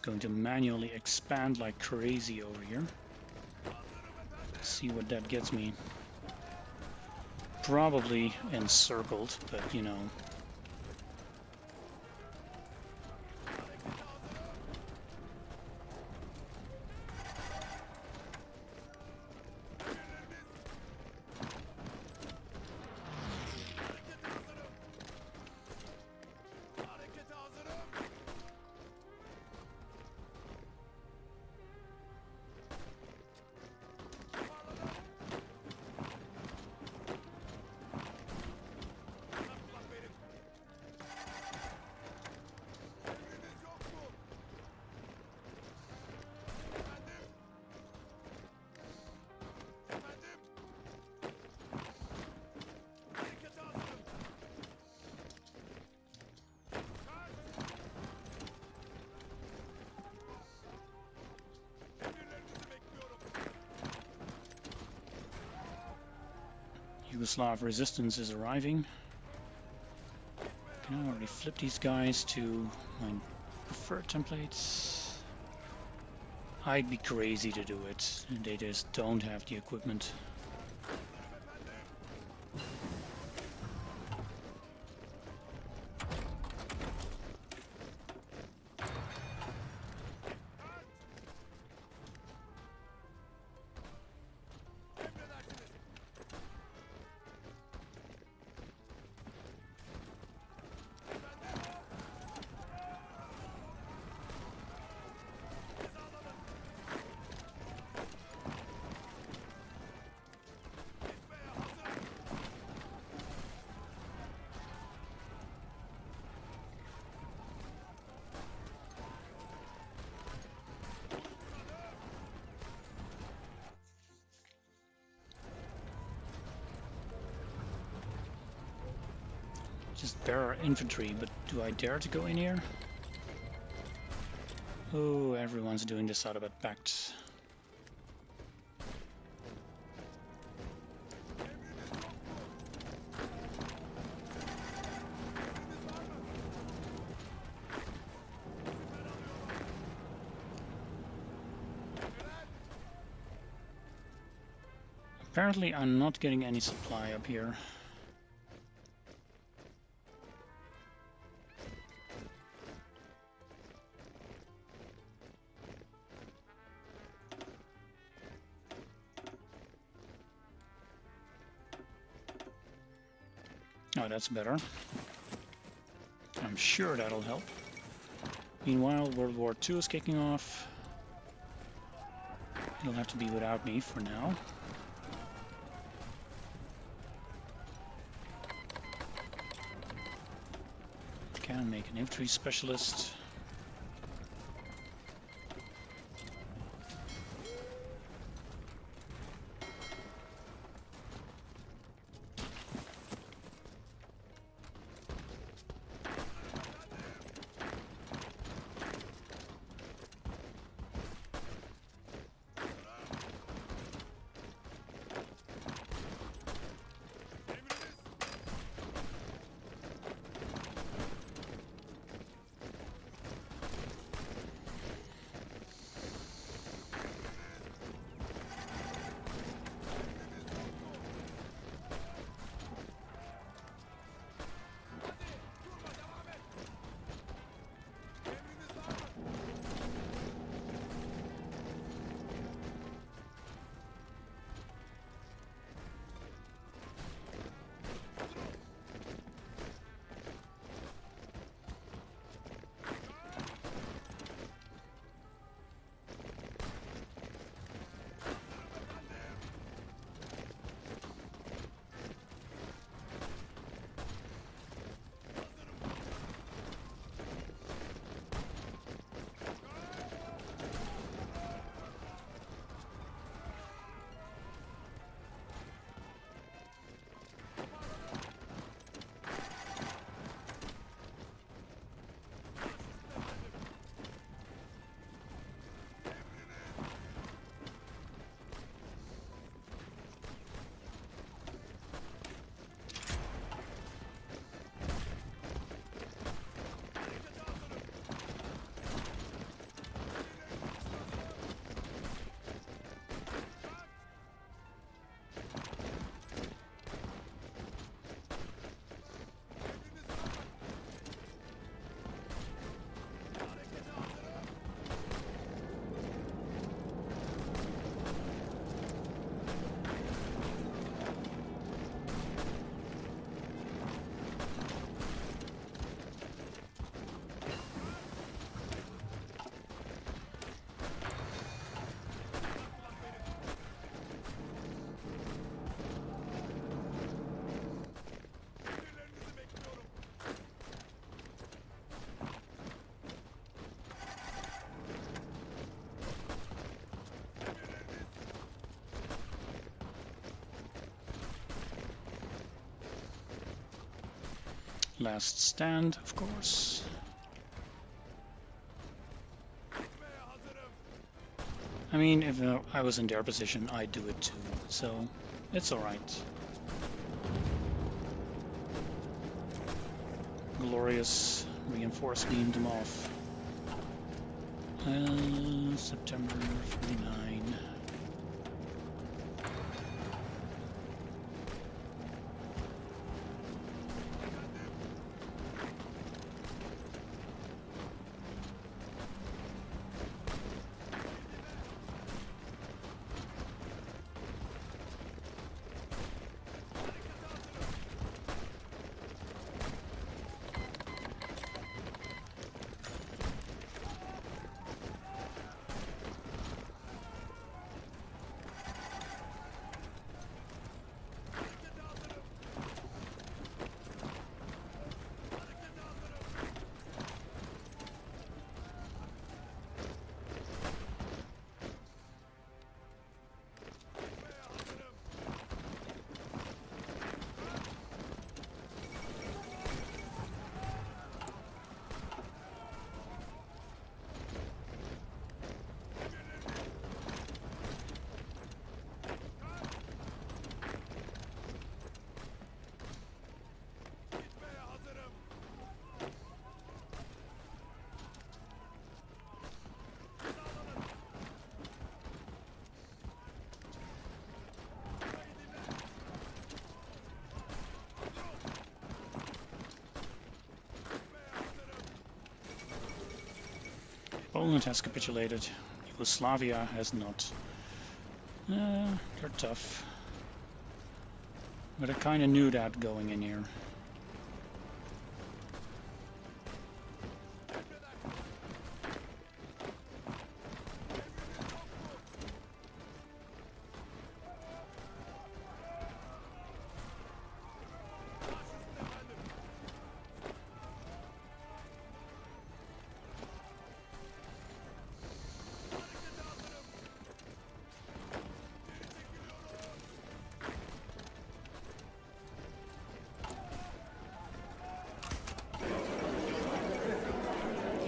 Going to manually expand like crazy over here. See what that gets me. Probably encircled, but you know. Yugoslav resistance is arriving. Can I already flip these guys to my preferred templates? I'd be crazy to do it. They just don't have the equipment. Just bearer infantry, but do I dare to go in here? Oh, everyone's doing the Saadabad pact. Apparently I'm not getting any supply up here. Oh, that's better. I'm sure that'll help. Meanwhile, World War II is kicking off. It'll have to be without me for now. Can make an infantry specialist. Last stand, of course. I mean, if I was in their position, I'd do it too, so it's alright. Glorious, reinforce beam them off. September 49. Poland has capitulated. Yugoslavia has not. They're tough. But I kind of knew that going in here.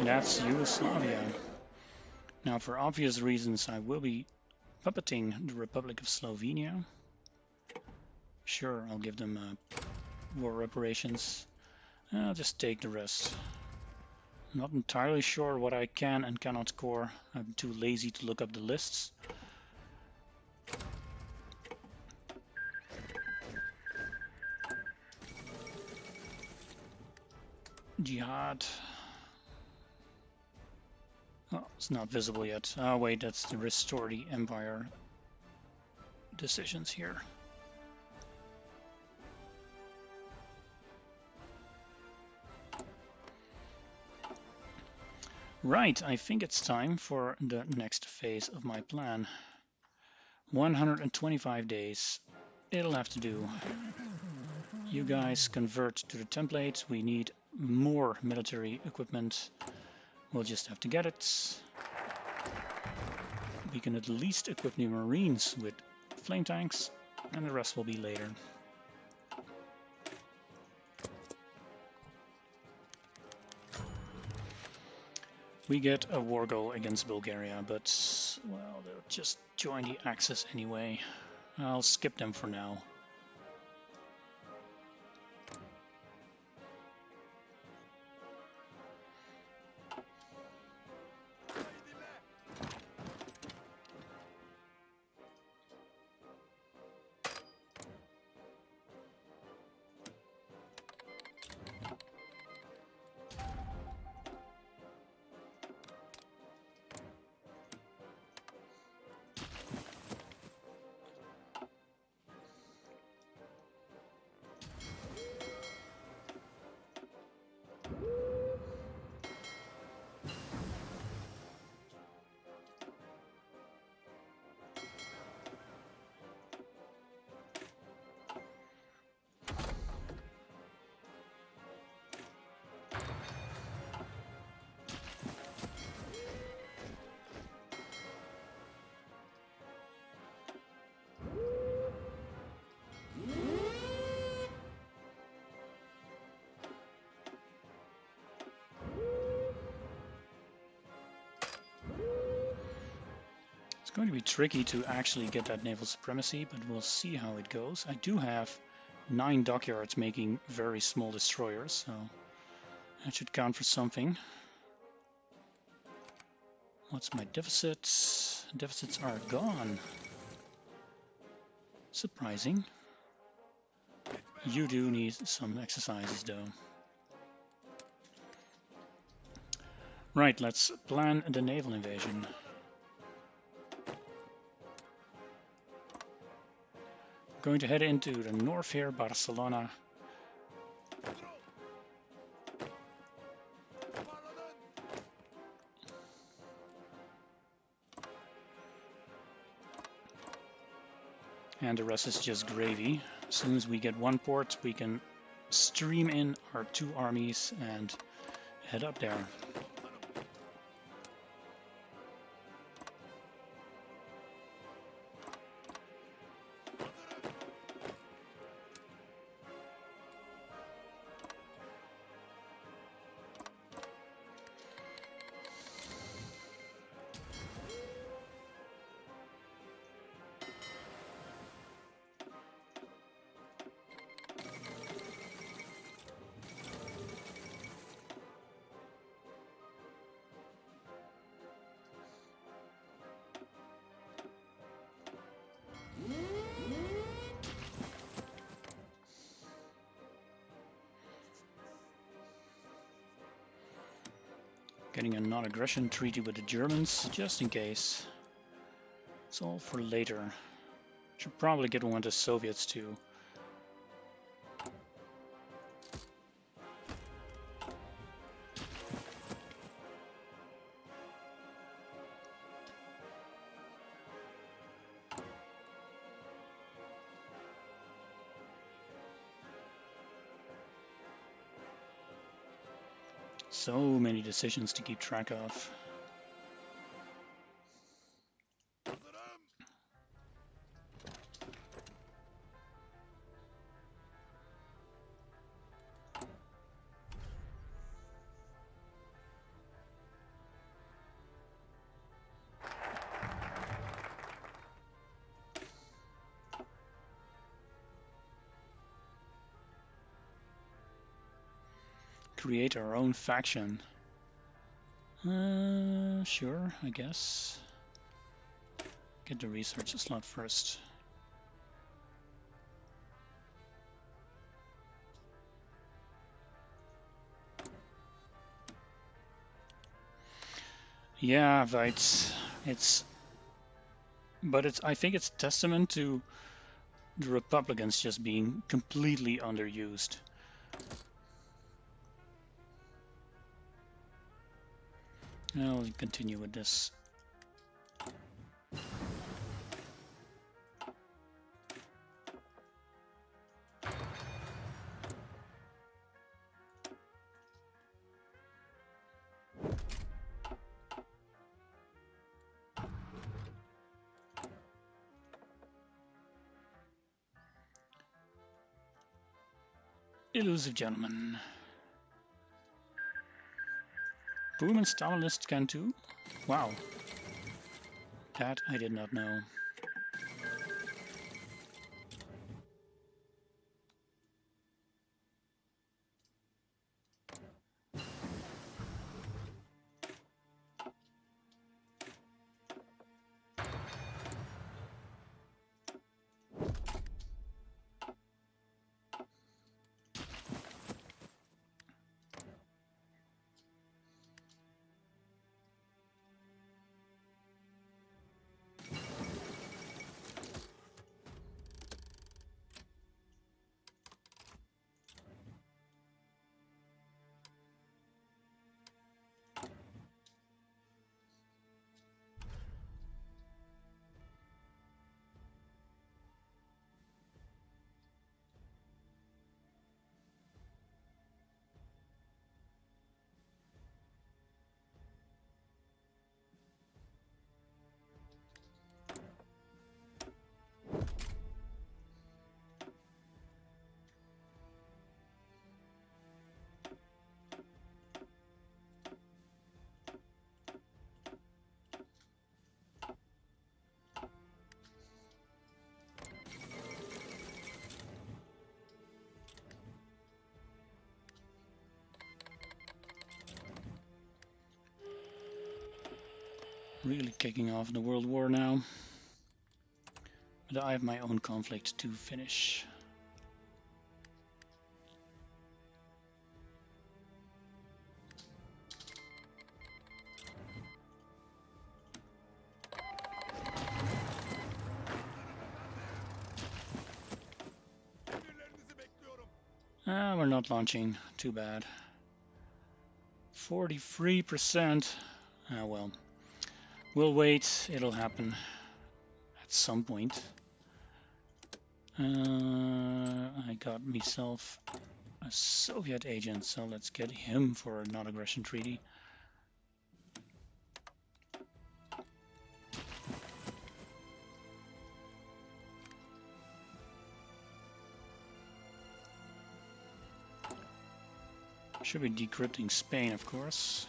That's Yugoslavia. Now, for obvious reasons, I will be puppeting the Republic of Slovenia. Sure, I'll give them war reparations. I'll just take the rest. I'm not entirely sure what I can and cannot core. I'm too lazy to look up the lists. Jihad. Oh, it's not visible yet. Oh wait, that's the restore the empire decisions here. Right, I think it's time for the next phase of my plan. 125 days. It'll have to do. You guys convert to the template. We need more military equipment. We'll just have to get it. We can at least equip new marines with flame tanks, and the rest will be later. We get a war goal against Bulgaria, but, well, they'll just join the Axis anyway. I'll skip them for now. It's going to be tricky to actually get that naval supremacy, but we'll see how it goes. I do have 9 dockyards making very small destroyers, so that should count for something. What's my deficits? Deficits are gone. Surprising. You do need some exercises though. Right, let's plan the naval invasion. Going to head into the north here, Barcelona. And the rest is just gravy. As soon as we get one port, we can stream in our 2 armies and head up there. Getting a non-aggression treaty with the Germans, just in case. It's all for later. Should probably get one of the Soviets too. So many decisions to keep track of. Create our own faction. Sure, I guess. Get the research slot first. Yeah, right. I think it's testament to the Republicans just being completely underused. I'll continue with this. Elusive gentleman. Boom and Stalinist can too? Wow. That I did not know. really kicking off the World War now. But I have my own conflict to finish. We're not launching. Too bad. 43%. Ah, well. We'll wait. It'll happen at some point. I got myself a Soviet agent, so let's get him for a non-aggression treaty. Should be decrypting Spain, of course.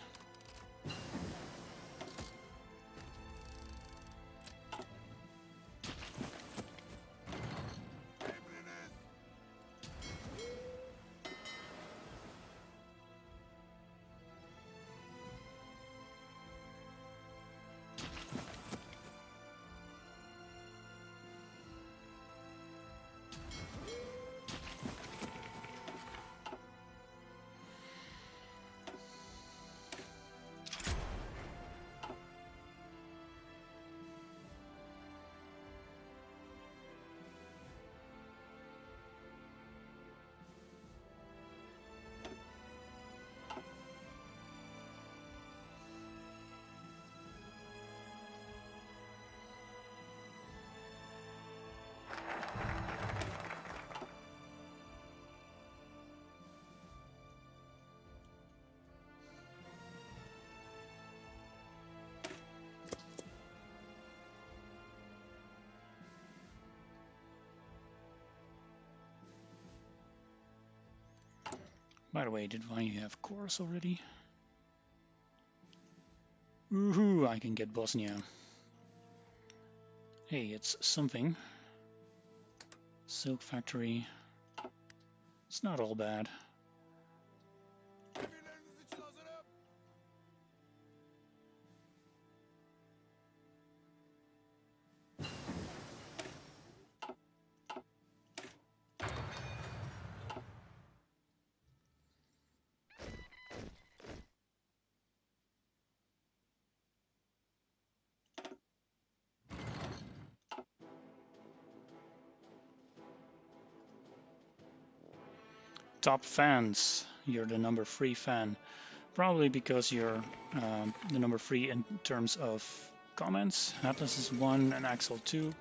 By the way, did I have cores already? Woohoo! I can get Bosnia. Hey, it's something. Silk factory. It's not all bad. Top fans. You're the number 3 fan. Probably because you're the number 3 in terms of comments. Atlas is 1 and Axel 2.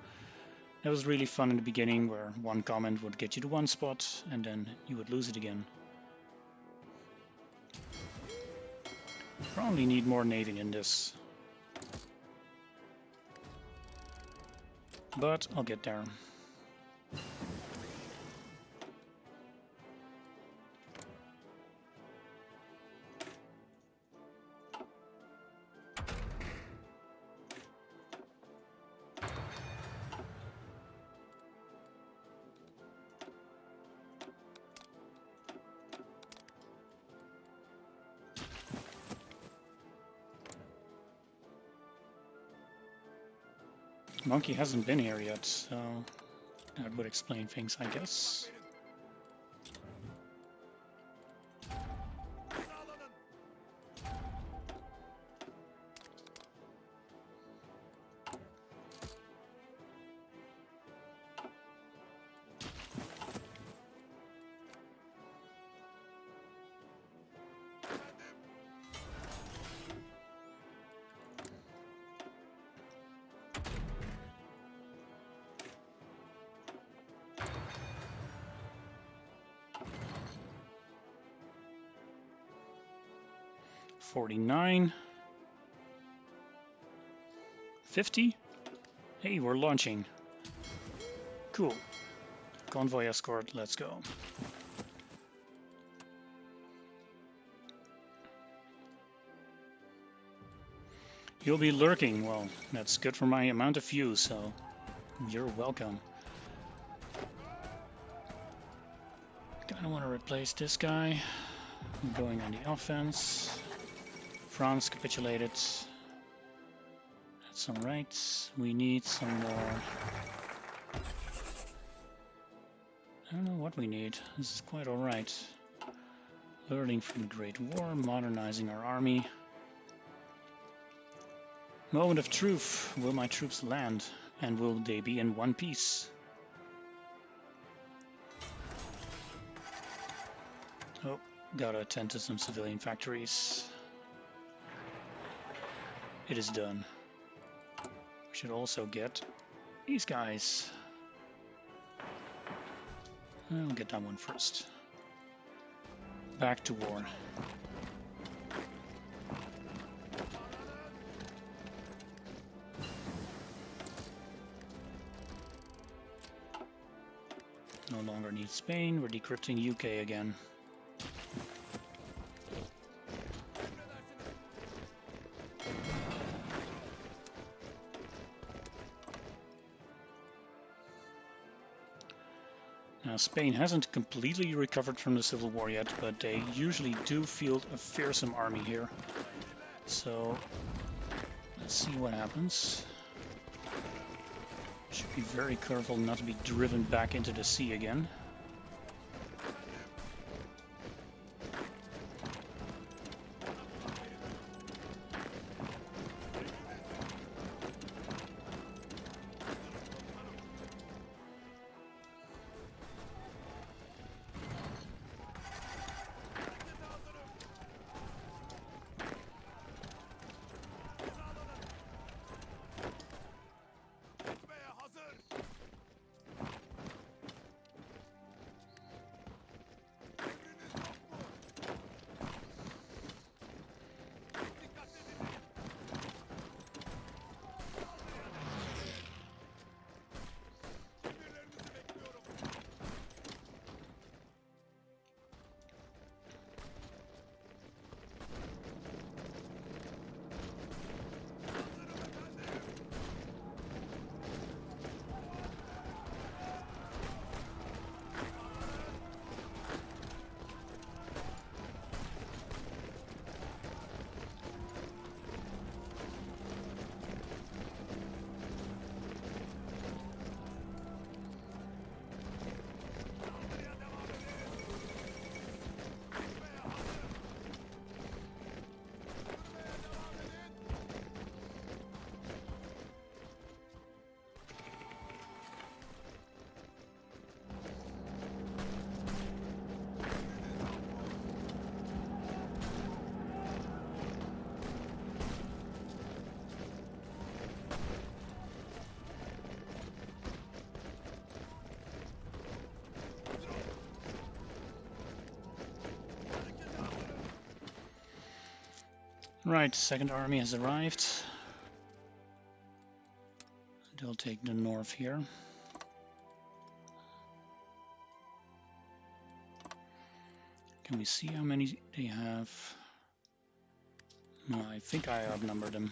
That was really fun in the beginning, where one comment would get you to one spot and then you would lose it again. Probably need more navy in this. But I'll get there. Monkey hasn't been here yet, so that would explain things, I guess. $49. $50. Hey, we're launching. Cool. Convoy escort, let's go. You'll be lurking. Well, that's good for my amount of views, so you're welcome. Kinda want to replace this guy. I'm going on the offense. France capitulated. That's alright. We need some more. I don't know what we need. This is quite alright. Learning from the Great War, modernizing our army. Moment of truth. Will my troops land? And will they be in one piece? Oh, gotta attend to some civilian factories. It is done. We should also get these guys. I'll get that one first. Back to war. No longer need Spain, we're decrypting UK again. Now Spain hasn't completely recovered from the Civil War yet, but they usually do field a fearsome army here. So let's see what happens. Should be very careful not to be driven back into the sea again. Right, second army has arrived. They'll take the north here. Can we see how many they have? No, I think I outnumbered them.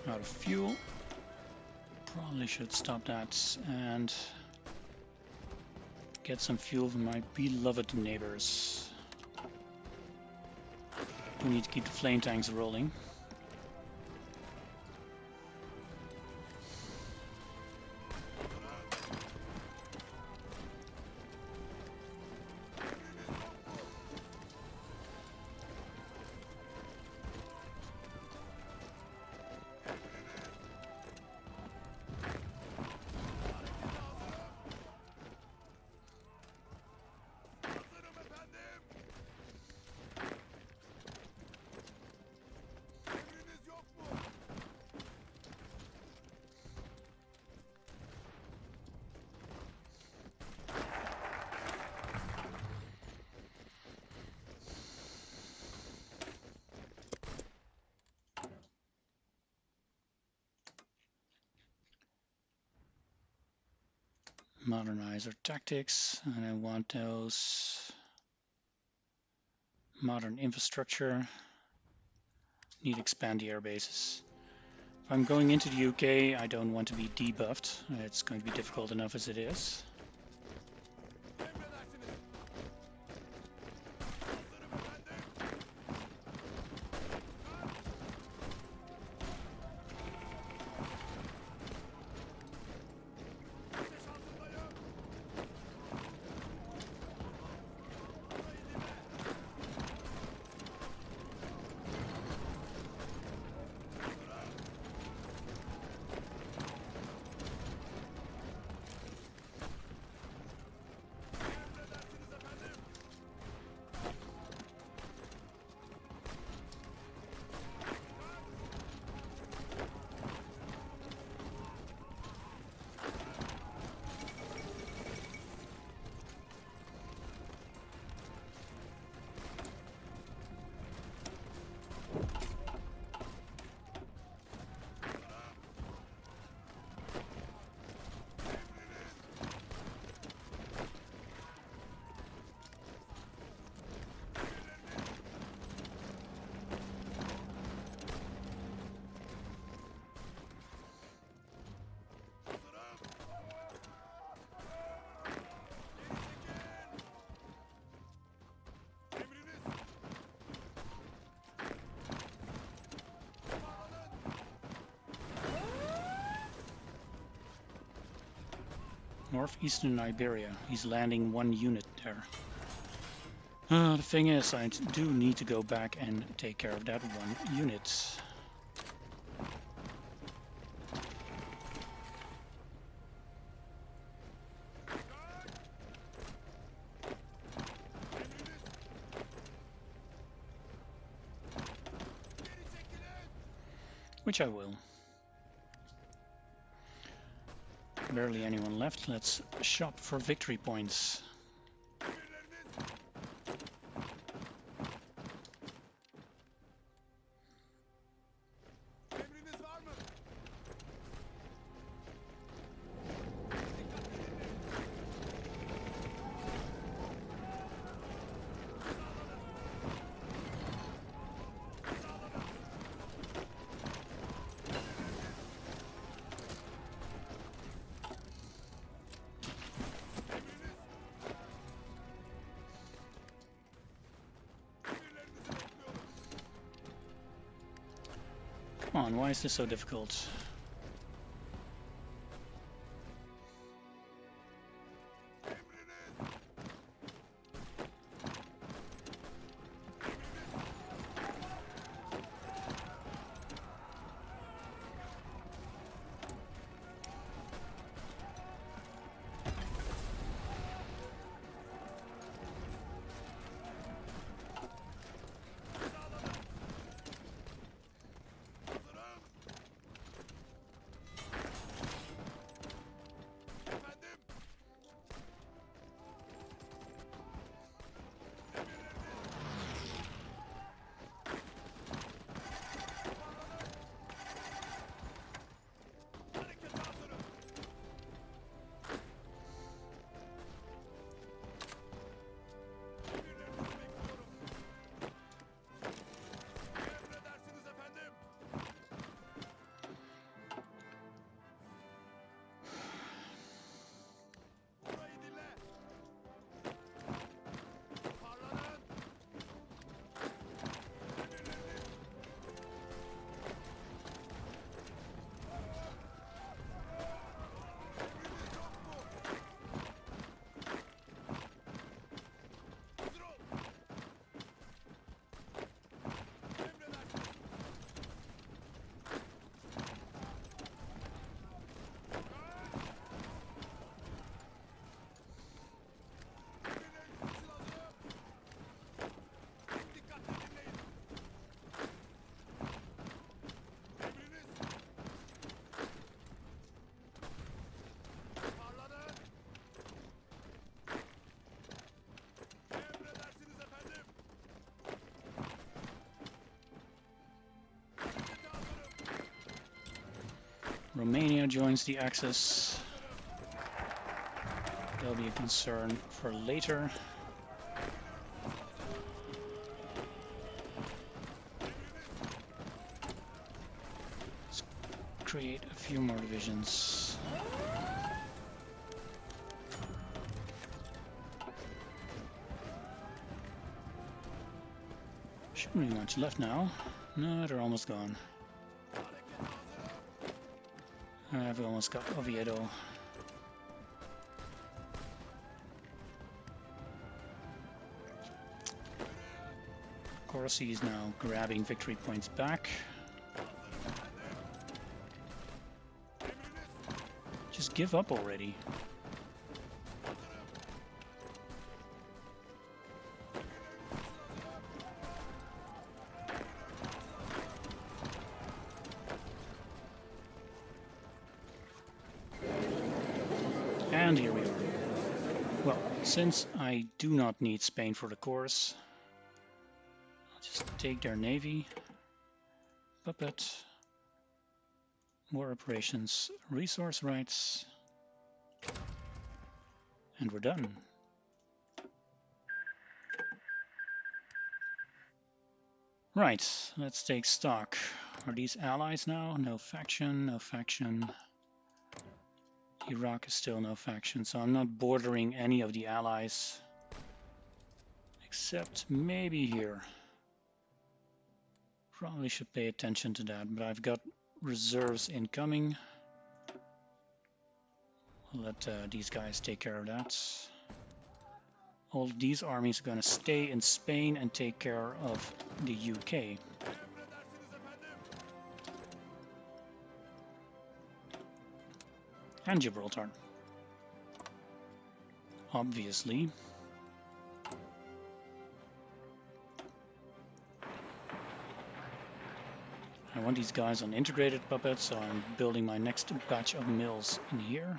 Out of fuel. Probably should stop that and get some fuel from my beloved neighbors. We need to keep the flame tanks rolling. Modernize our tactics, and I want those modern infrastructure. Need to expand the air bases. If I'm going into the UK, I don't want to be debuffed. It's going to be difficult enough as it is. Northeastern Iberia. He's landing 1 unit there. The thing is, I do need to go back and take care of that 1 unit. Which I will. Barely anyone left. Let's shop for victory points. Come on, why is this so difficult? Romania joins the Axis. That'll be a concern for later. Let's create a few more divisions. Shouldn't be much left now. No, they're almost gone. I've almost got Oviedo. Corsi is now grabbing victory points back. Just give up already. And here we are. Well, since I do not need Spain for the course, I'll just take their navy, puppet, war operations, resource rights, and we're done. Right, let's take stock. Are these allies now? No faction, no faction. Iraq is still no faction, so I'm not bordering any of the allies. Except maybe here. Probably should pay attention to that, but I've got reserves incoming. I'll let these guys take care of that. All of these armies are going to stay in Spain and take care of the UK. And Gibraltar. Obviously. I want these guys on integrated puppets, so I'm building my next batch of mills in here.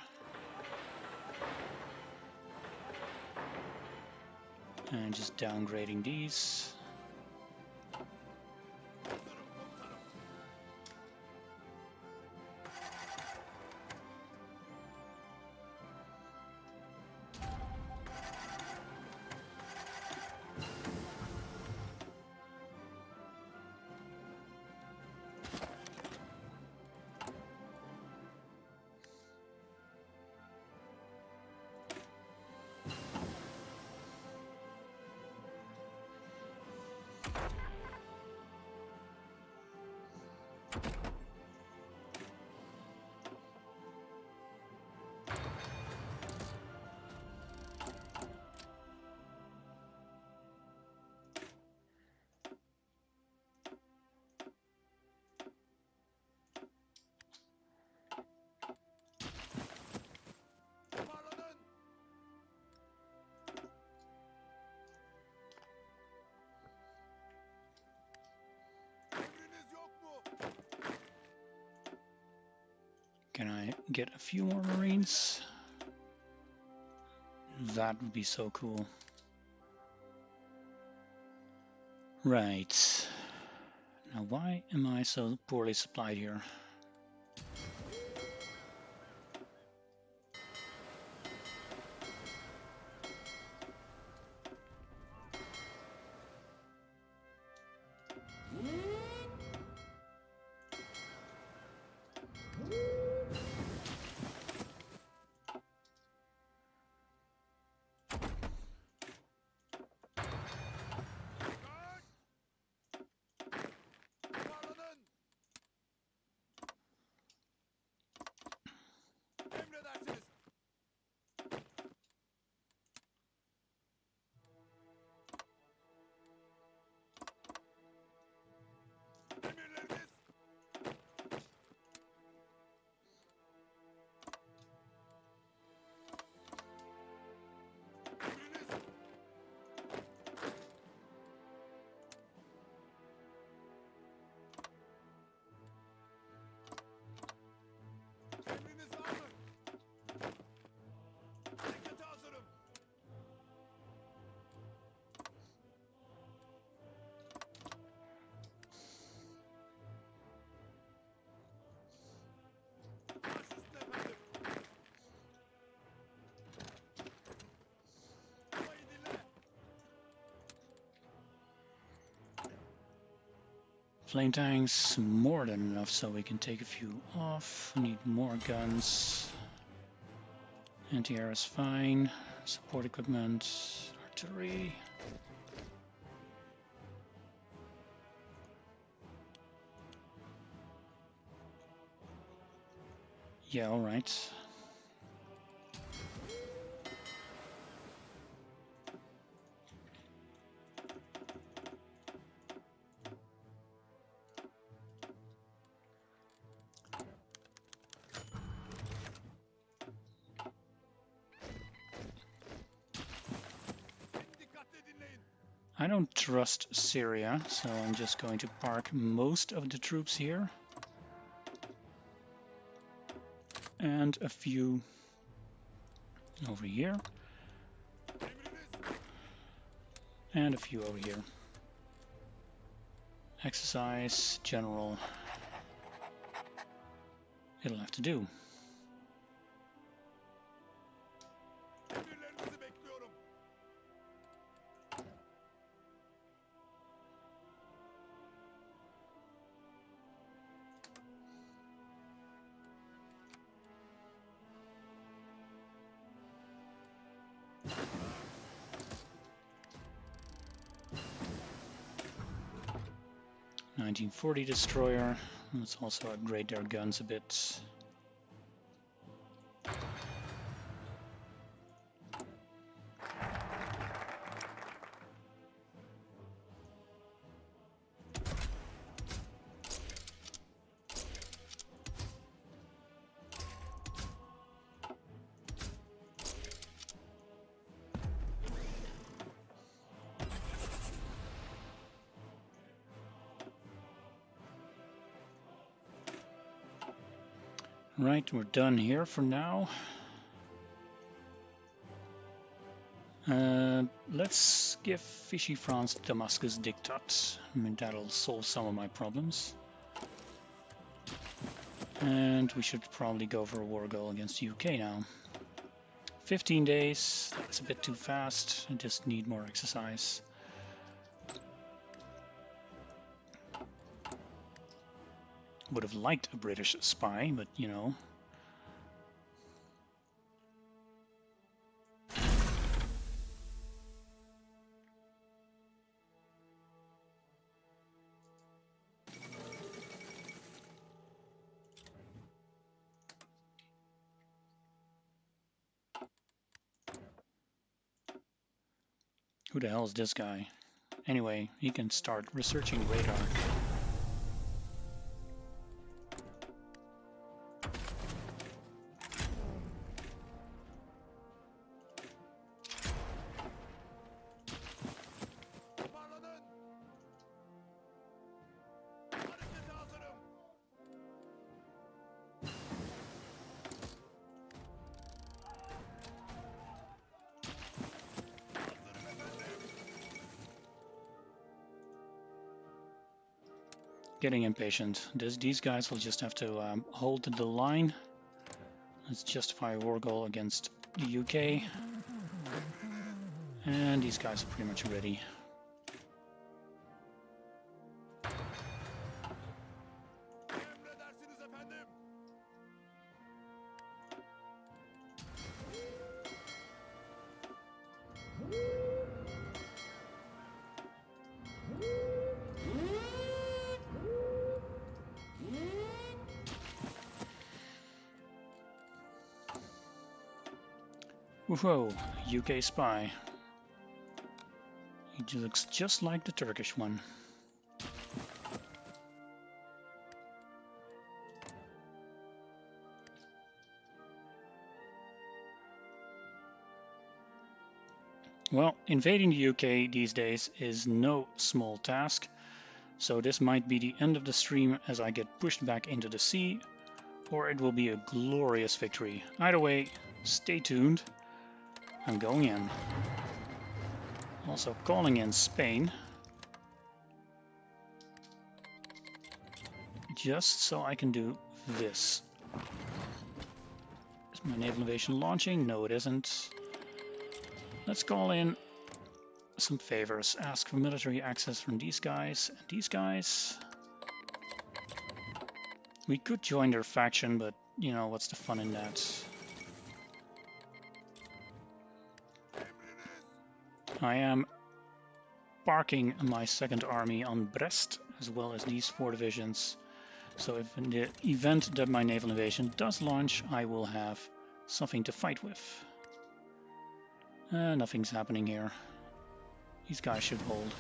And just downgrading these. Can I get a few more Marines? That would be so cool. Right. Now why am I so poorly supplied here? Flame tanks, more than enough, so we can take a few off. Need more guns. Anti-air is fine. Support equipment, artillery. Yeah, all right. I don't trust Syria, so I'm just going to park most of the troops here. And a few over here. And a few over here. Exercise, general. It'll have to do. .1940 destroyer. Let's also upgrade their guns a bit. Right, we're done here for now. Let's give Vichy France Damascus Diktat. I mean, that'll solve some of my problems. And we should probably go for a war goal against the UK now. 15 days, that's a bit too fast. I just need more exercise. Would have liked a British spy, but you know. Who the hell is this guy? Anyway, he can start researching radar. Getting impatient. These guys will just have to hold the line. Let's justify a war goal against the UK. And these guys are pretty much ready. Whoa, UK spy. He looks just like the Turkish one. Well, invading the UK these days is no small task, so this might be the end of the stream as I get pushed back into the sea, or it will be a glorious victory. Either way, stay tuned. I'm going in. Also calling in Spain. Just so I can do this. Is my naval invasion launching? No, it isn't. Let's call in some favors. Ask for military access from these guys and these guys. We could join their faction, but you know, what's the fun in that? I am parking my second army on Brest, as well as these 4 divisions. So if in the event that my naval invasion does launch, I will have something to fight with. Nothing's happening here. These guys should hold.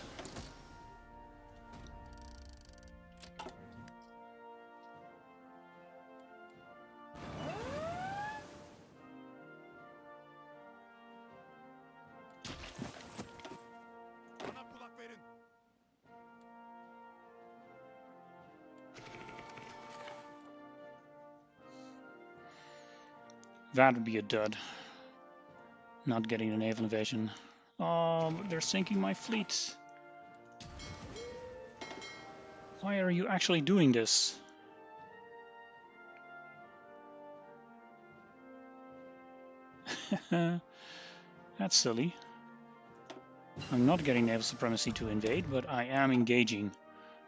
That would be a dud. Not getting a naval invasion. Oh, they're sinking my fleet. Why are you actually doing this? That's silly. I'm not getting naval supremacy to invade, but I am engaging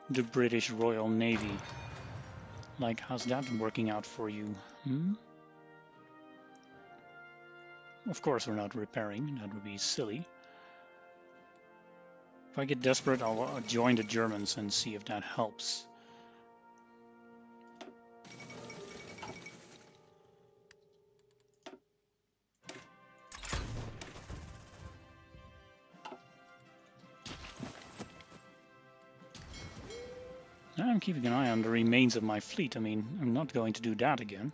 the British Royal Navy. Like, how's that working out for you? Hmm? Of course we're not repairing, that would be silly. If I get desperate, I'll join the Germans and see if that helps. I'm keeping an eye on the remains of my fleet. I mean, I'm not going to do that again.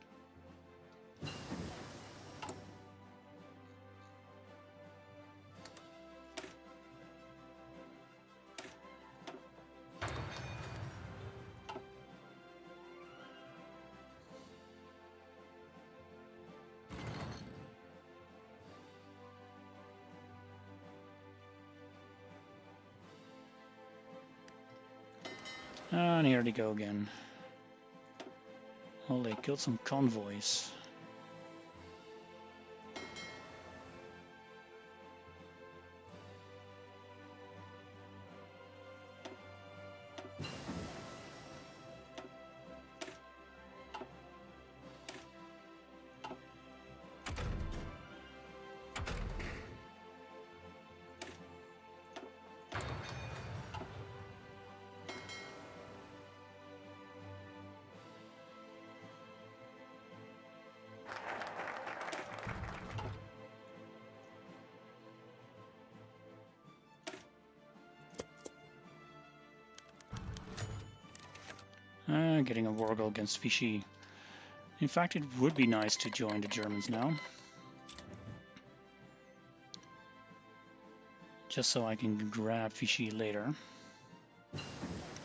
And here they go again. Well, they killed some convoys. Getting a war goal against Vichy. In fact, it would be nice to join the Germans now. Just so I can grab Vichy later.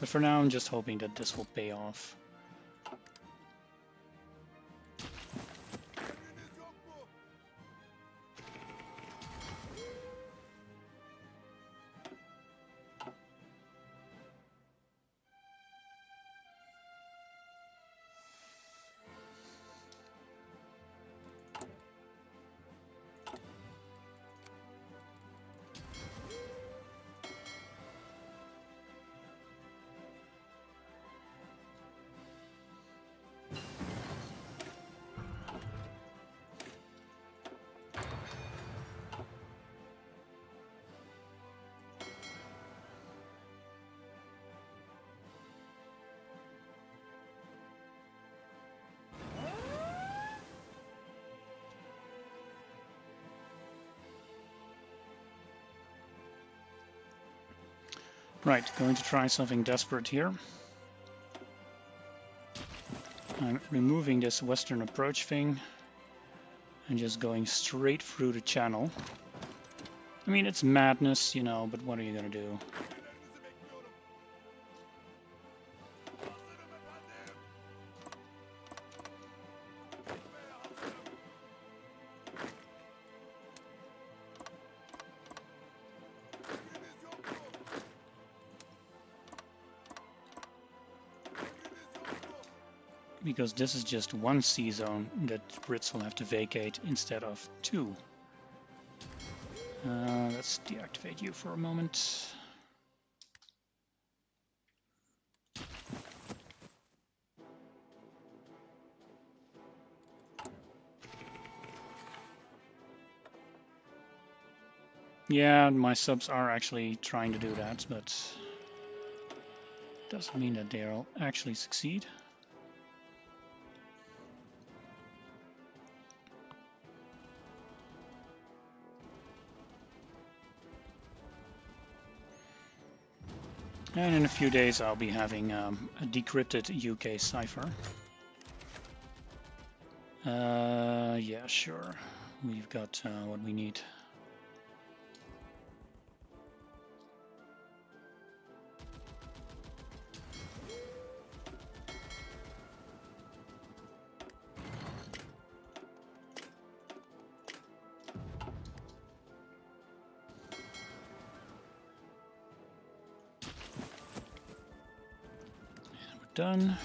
But for now, I'm just hoping that this will pay off. Right, going to try something desperate here. I'm removing this western approach thing and just going straight through the channel. I mean, it's madness, you know, but what are you gonna do? Because this is just one sea zone that Brits will have to vacate instead of 2. Let's deactivate you for a moment. Yeah, my subs are actually trying to do that, but doesn't mean that they'll actually succeed. And in a few days I'll be having a decrypted UK cipher. Yeah, sure. We've got what we need. And we're done.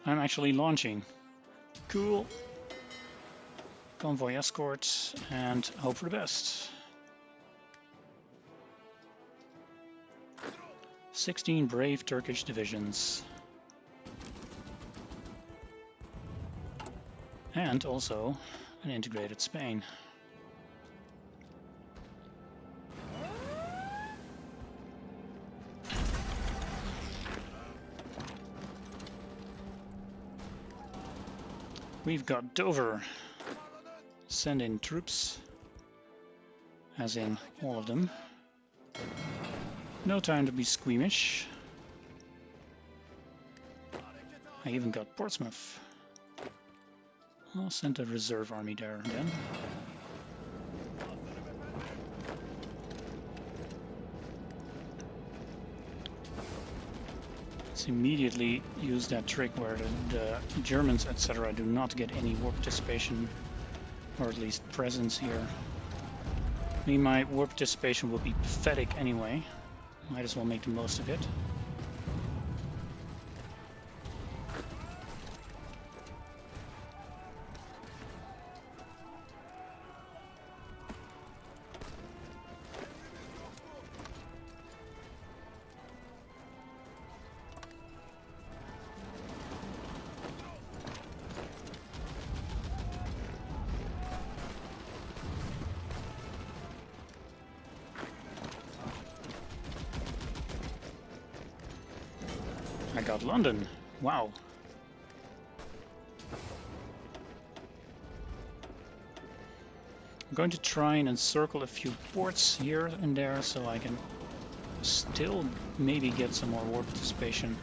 I'm actually launching. Cool. Convoy escorts and hope for the best. 16 brave Turkish divisions. And also an integrated Spain. We've got Dover. Send in troops, as in all of them. No time to be squeamish. I even got Portsmouth. I'll send a reserve army there then. Let's immediately use that trick where the Germans, etc., do not get any war participation, or at least presence here. I mean, my war participation will be pathetic anyway. Might as well make the most of it. I got London. Wow. I'm going to try and encircle a few ports here and there so I can still maybe get some more war participation.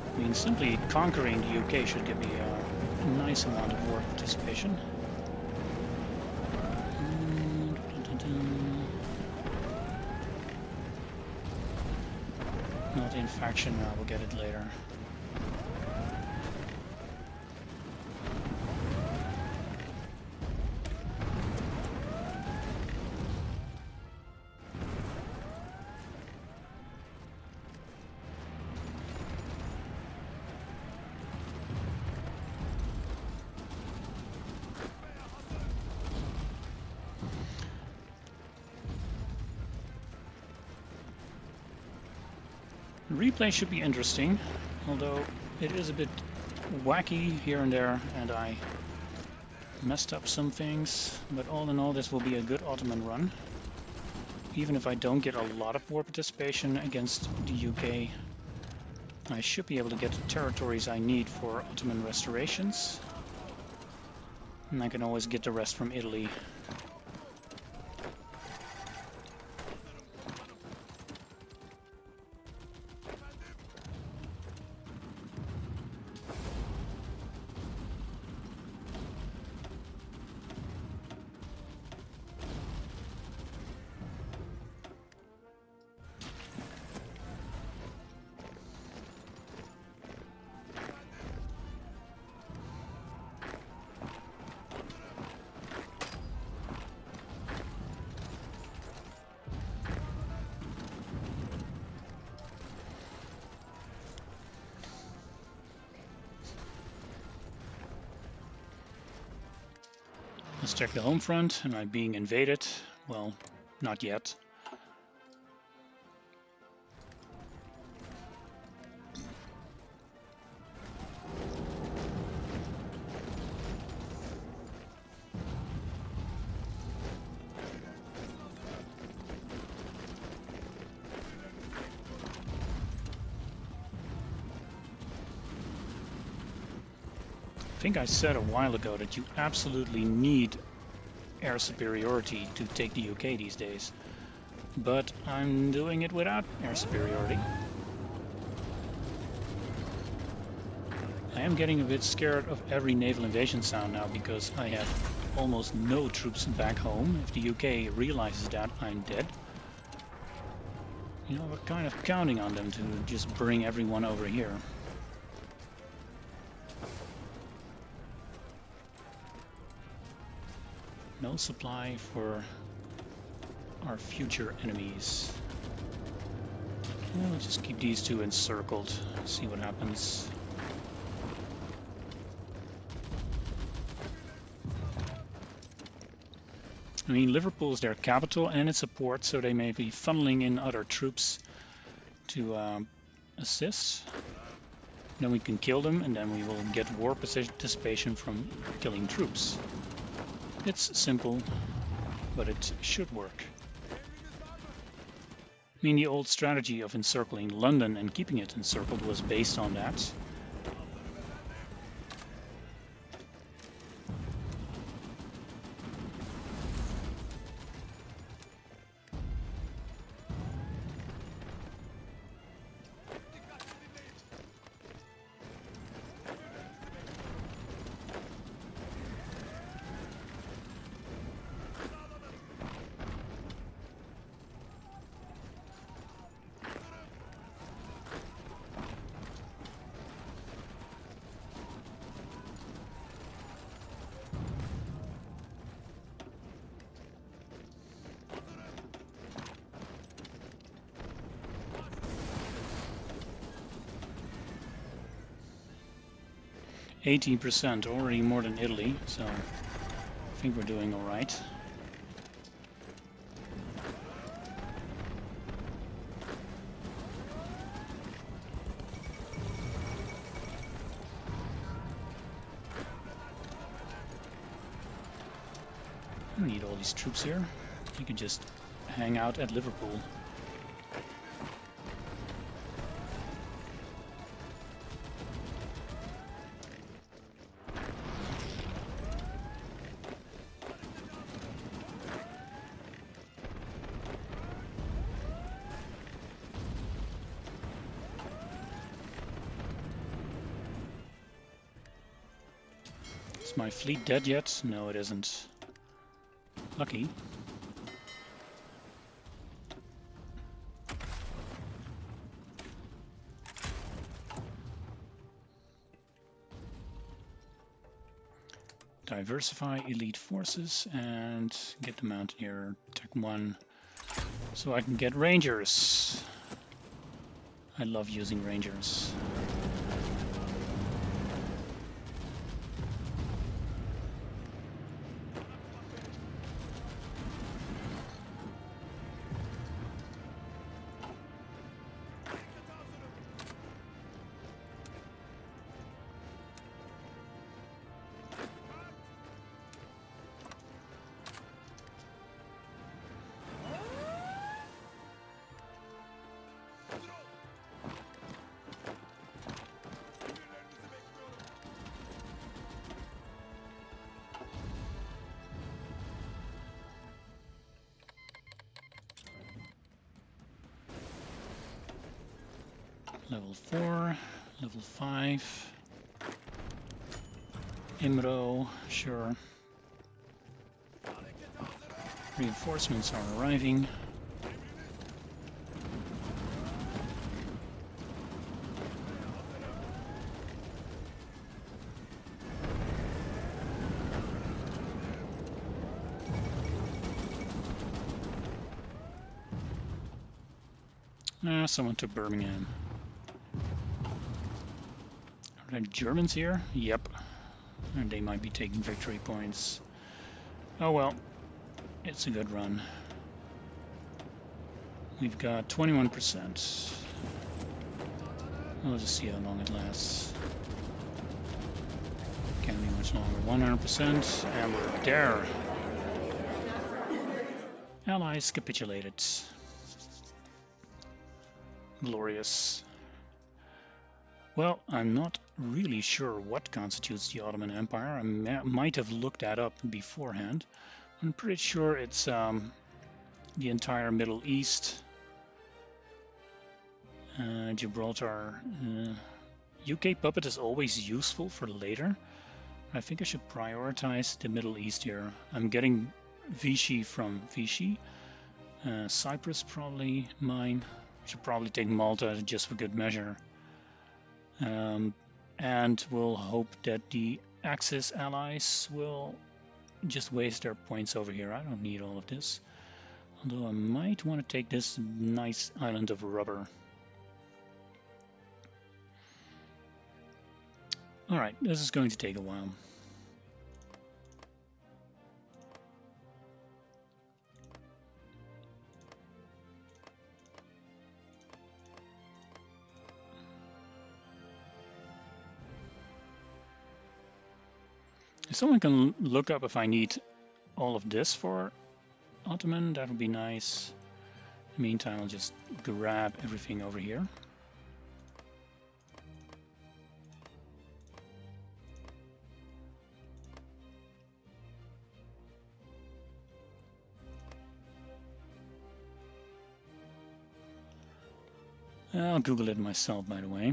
I mean, simply conquering the UK should give me a nice amount of war participation. Not in faction, I will get it later. The replay should be interesting, although it is a bit wacky here and there, and I messed up some things, but all in all this will be a good Ottoman run. Even if I don't get a lot of war participation against the UK, I should be able to get the territories I need for Ottoman restorations. And I can always get the rest from Italy. Let's check the home front. Am I being invaded? Well, not yet. I think I said a while ago that you absolutely need air superiority to take the UK these days, but I'm doing it without air superiority. I am getting a bit scared of every naval invasion sound now because I have almost no troops back home. If the UK realizes that, I'm dead. You know, we're kind of counting on them to just bring everyone over here. No supply for our future enemies. Well, let's just keep these two encircled, see what happens. I mean, Liverpool is their capital and it's a port, so they may be funneling in other troops to assist. Then we can kill them, and then we will get war participation from killing troops. It's simple, but it should work. I mean, the old strategy of encircling London and keeping it encircled was based on that. %, already more than Italy, so I think we're doing all right. I don't need all these troops here. You can just hang out at Liverpool. Is my fleet dead yet? No, it isn't. Lucky. Diversify elite forces and get the mountaineer Tech 1 so I can get rangers. I love using rangers. Level 4, level 5. Imro, sure. Reinforcements are arriving. Someone took Birmingham. Are there Germans here? Yep. And they might be taking victory points. Oh well, it's a good run. We've got 21%. We'll just see how long it lasts. Can't be much longer. 100%, and we're there. Allies capitulated. Glorious. Well, I'm not really sure what constitutes the Ottoman Empire. I might have looked that up beforehand. I'm pretty sure it's the entire Middle East, Gibraltar. UK puppet is always useful for later. I think I should prioritize the Middle East here. I'm getting Vichy from Vichy. Cyprus probably mine. Should probably take Malta just for good measure. And we'll hope that the Axis allies will just waste their points over here. I don't need all of this. Although I might want to take this nice island of rubber. Alright, this is going to take a while. If someone can look up if I need all of this for Ottoman, that would be nice. In the meantime, I'll just grab everything over here. I'll Google it myself, by the way.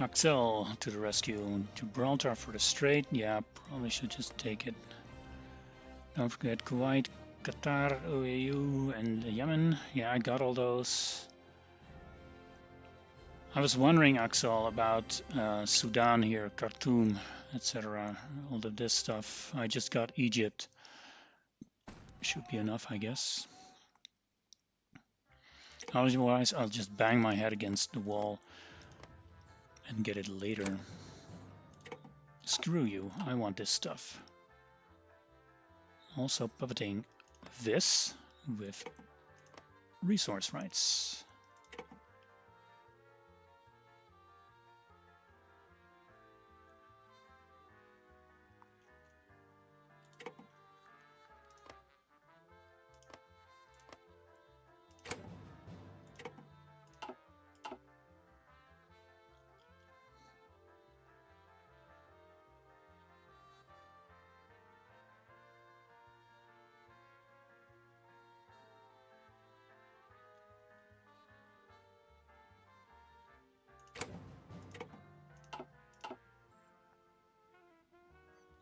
Axel to the rescue. Gibraltar for the Strait. Yeah, probably should just take it. Don't forget Kuwait, Qatar, OAU, and Yemen. Yeah, I got all those. I was wondering, Axel, about Sudan here, Khartoum, etc. All of this stuff. I just got Egypt. Should be enough, I guess. Otherwise, I'll just bang my head against the wall and get it later. Screw you, I want this stuff. Also puppeting this with resource rights.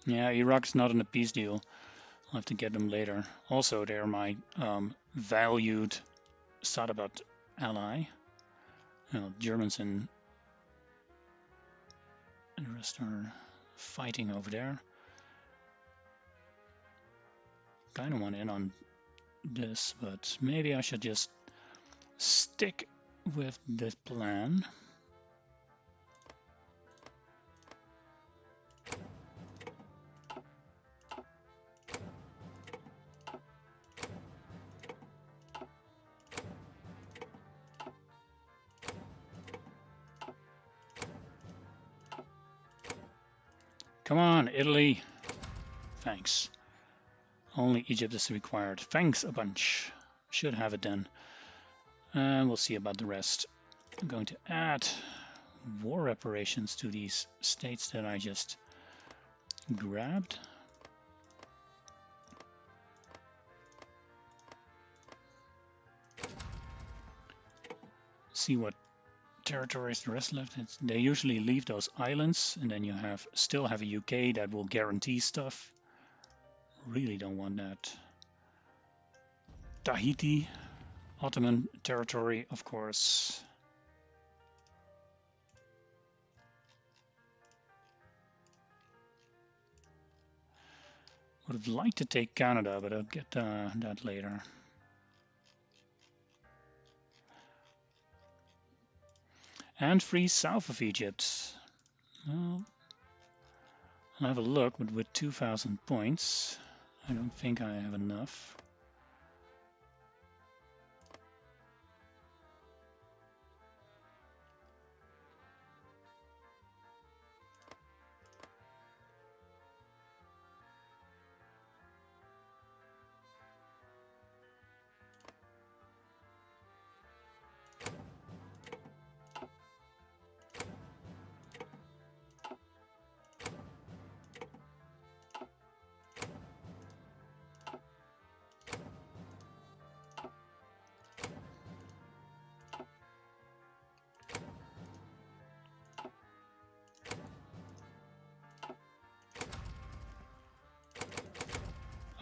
Yeah, Iraq's not in a peace deal. I'll have to get them later. Also, they're my valued Saadabad ally. Germans and the rest are fighting over there. Kind of want in on this, but maybe I should just stick with this plan. Come on, Italy. Thanks. Only Egypt is required. Thanks a bunch. Should have it then. And we'll see about the rest. I'm going to add war reparations to these states that I just grabbed. See what territories the rest left. They usually leave those islands, and then you still have a UK that will guarantee stuff. Really don't want that. Tahiti, Ottoman territory, of course. Would have liked to take Canada, but I'll get that later. And free south of Egypt. Well, I'll have a look, but with 2,000 points, I don't think I have enough.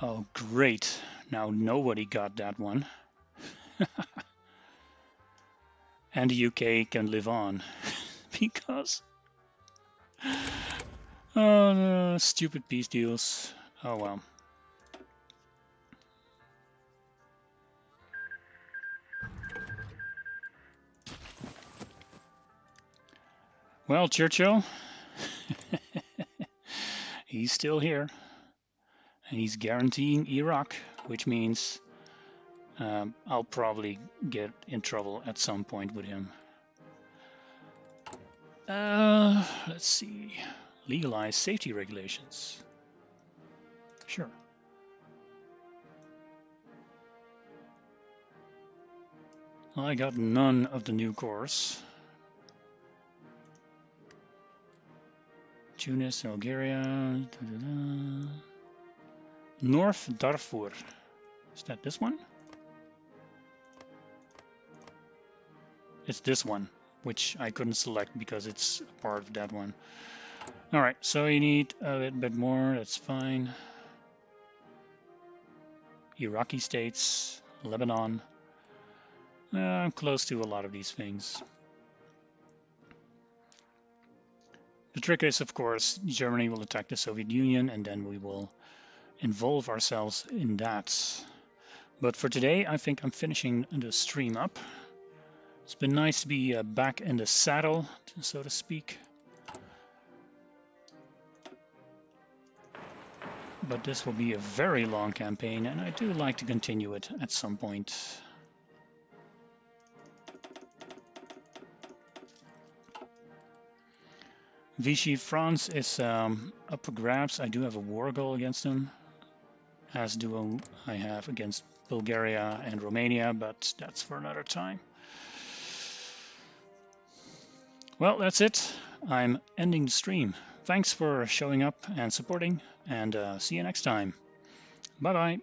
Oh, great. Now nobody got that one. And the UK can live on. Because... Oh, no, stupid peace deals. Oh, well. Well, Churchill, he's still here. And he's guaranteeing Iraq, which means I'll probably get in trouble at some point with him. Let's see. Legalize safety regulations. Sure. I got none of the new cores. Tunis, Algeria. North Darfur. Is that this one? It's this one, which I couldn't select because it's part of that one. Alright, so you need a little bit more, that's fine. Iraqi states, Lebanon. I'm close to a lot of these things. The trick is, of course, Germany will attack the Soviet Union and then we will involve ourselves in that. But for today, I think I'm finishing the stream up. It's been nice to be back in the saddle, so to speak. But this will be a very long campaign, and I do like to continue it at some point. Vichy France is up for grabs. I do have a war goal against them, as do I have against Bulgaria and Romania, but that's for another time. Well, that's it. I'm ending the stream. Thanks for showing up and supporting, and see you next time. Bye-bye.